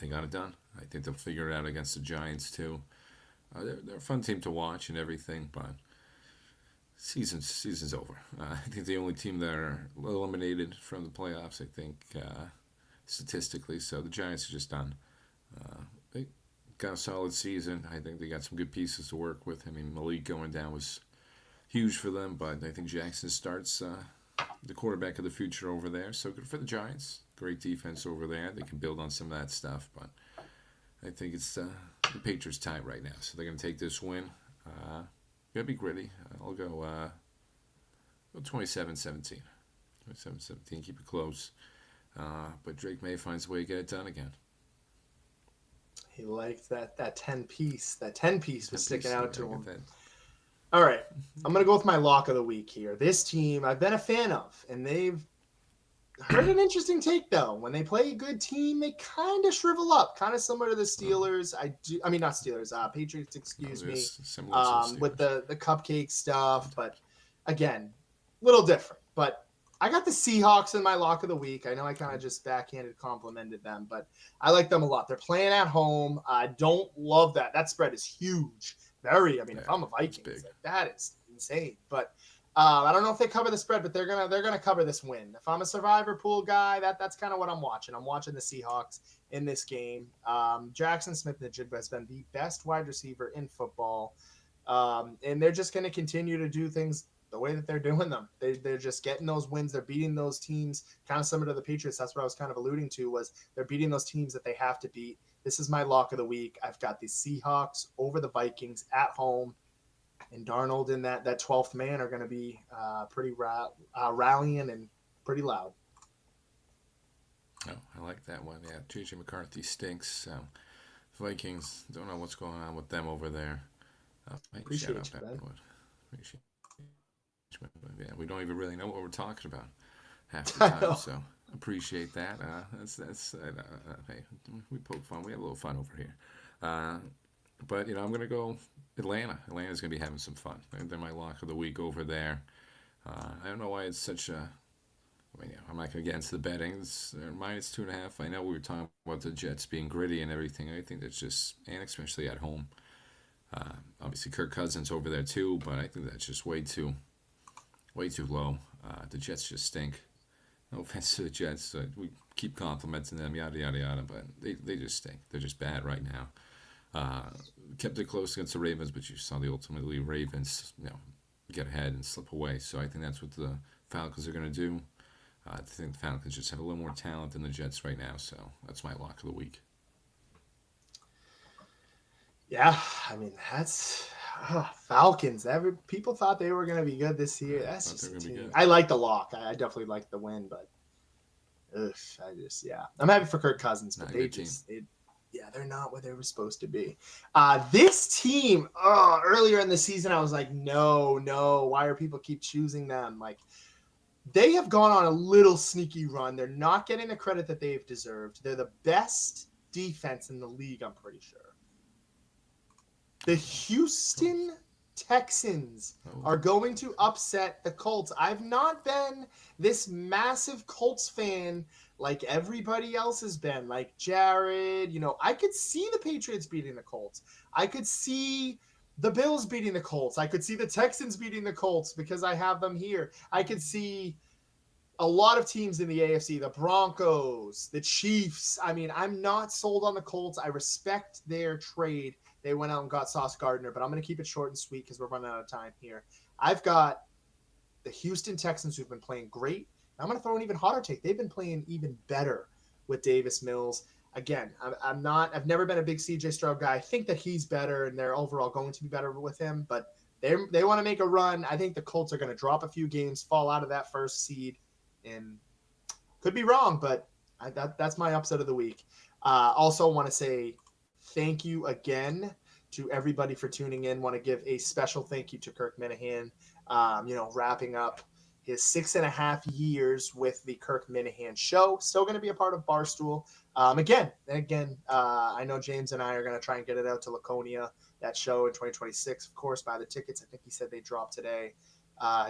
they got it done. I think they'll figure it out against the Giants too. They're a fun team to watch and everything, but season's over. I think the only team that are eliminated from the playoffs, I think, statistically. So the Giants are just done. They got a solid season. I think they got some good pieces to work with. I mean, Malik going down was huge for them, but I think Jackson starts the quarterback of the future over there. So good for the Giants. Great defense over there. They can build on some of that stuff, but I think it's the Patriots' time right now. So they're going to take this win. Gonna be gritty. I'll go 27-17. 27-17, keep it close. But Drake May finds a way to get it done again. He liked that 10-piece. That 10-piece was sticking out to him. That. All right. I'm going to go with my lock of the week here. This team I've been a fan of, and they've heard an interesting take, though. When they play a good team, they kind of shrivel up, kind of similar to the Steelers. Not Steelers, Patriots, excuse me, with the cupcake stuff. But again, little different. But I got the Seahawks in my lock of the week. I know I kind of just backhanded complimented them, but I like them a lot. They're playing at home. I don't love that. That spread is huge. If I'm a Vikings, that is insane. But I don't know if they cover the spread, but they're gonna cover this win. If I'm a survivor pool guy, that's kind of what I'm watching. I'm watching the Seahawks in this game. Jackson Smith-Njigba has been the best wide receiver in football, and they're just gonna continue to do things the way that they're doing them. They're just getting those wins. They're beating those teams, kind of similar to the Patriots. That's what I was kind of alluding to, was they're beating those teams that they have to beat. This is my lock of the week. I've got the Seahawks over the Vikings at home, and Darnold in that 12th man are going to be pretty rallying and pretty loud. Oh, I like that one. Yeah, J.J. McCarthy stinks. Vikings, don't know what's going on with them over there. Appreciate shout you, out man. Benwood. Appreciate Yeah, we don't even really know what we're talking about half the I time, know. so appreciate that. Hey, we poke fun. We have a little fun over here. But I'm gonna go Atlanta. Atlanta's gonna be having some fun. They're my lock of the week over there. I don't know why it's such a. I mean, I'm not going to get into the betting. It's minus 2.5. I know we were talking about the Jets being gritty and everything. I think that's just, and especially at home. Obviously, Kirk Cousins over there too, but I think that's just way too low. The Jets just stink. No offense to the Jets, we keep complimenting them, yada yada yada, but they just stink. They're just bad right now. Kept it close against the Ravens, but you saw the ultimately Ravens, get ahead and slip away. So I think that's what the Falcons are going to do. I think the Falcons just have a little more talent than the Jets right now, so that's my lock of the week. Yeah, I mean that's Falcons. People thought they were going to be good this year. That's Thought just they were a gonna be team. good. I like the lock. I definitely like the win, but I'm happy for Kirk Cousins, but Not a good team. they're not what they were supposed to be. This team, earlier in the season, I was like, no, why are people keep choosing them? Like, they have gone on a little sneaky run. They're not getting the credit that they've deserved. They're the best defense in the league, I'm pretty sure. The Houston Texans are going to upset the Colts. I've not been this massive Colts fan like everybody else has been, like Jared. I could see the Patriots beating the Colts. I could see the Bills beating the Colts. I could see the Texans beating the Colts because I have them here. I could see a lot of teams in the AFC, the Broncos, the Chiefs. I mean, I'm not sold on the Colts. I respect their trade. They went out and got Sauce Gardner, but I'm going to keep it short and sweet because we're running out of time here. I've got the Houston Texans who've been playing great. I'm going to throw an even hotter take. They've been playing even better with Davis Mills. Again, I've never been a big CJ Stroud guy. I think that he's better and they're overall going to be better with him, but they want to make a run. I think the Colts are going to drop a few games, fall out of that first seed, and could be wrong, but that's my upset of the week. Also want to say thank you again to everybody for tuning in. Want to give a special thank you to Kirk Minahan, wrapping up his 6.5 years with the Kirk Minahan Show. Still going to be a part of Barstool. Again, I know James and I are going to try and get it out to Laconia, that show in 2026. Of course, buy the tickets. I think he said they dropped today.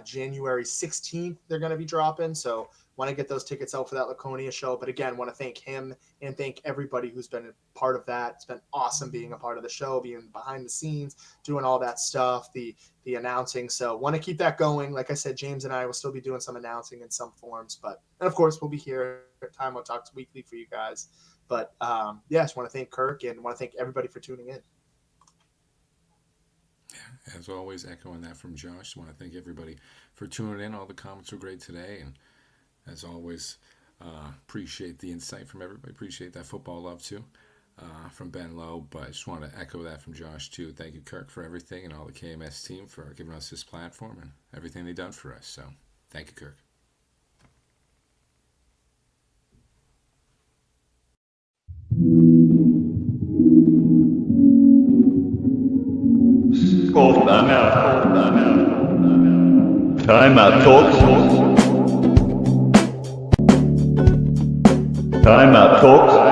January 16th, they're going to be dropping. So want to get those tickets out for that Laconia show. But again, want to thank him and thank everybody who's been a part of that. It's been awesome being a part of the show, being behind the scenes, doing all that stuff, the announcing. So want to keep that going. Like I said, James and I will still be doing some announcing in some forms, and of course we'll be here at Time Out Talks weekly for you guys. But just want to thank Kirk and want to thank everybody for tuning in. As always, echoing that from Josh. I want to thank everybody for tuning in. All the comments were great today, and as always, appreciate the insight from everybody. Appreciate that football love too from Ben Lowe. But I just want to echo that from Josh too. Thank you, Kirk, for everything, and all the KMS team for giving us this platform and everything they've done for us. So thank you, Kirk. Time out talks. Time out talks.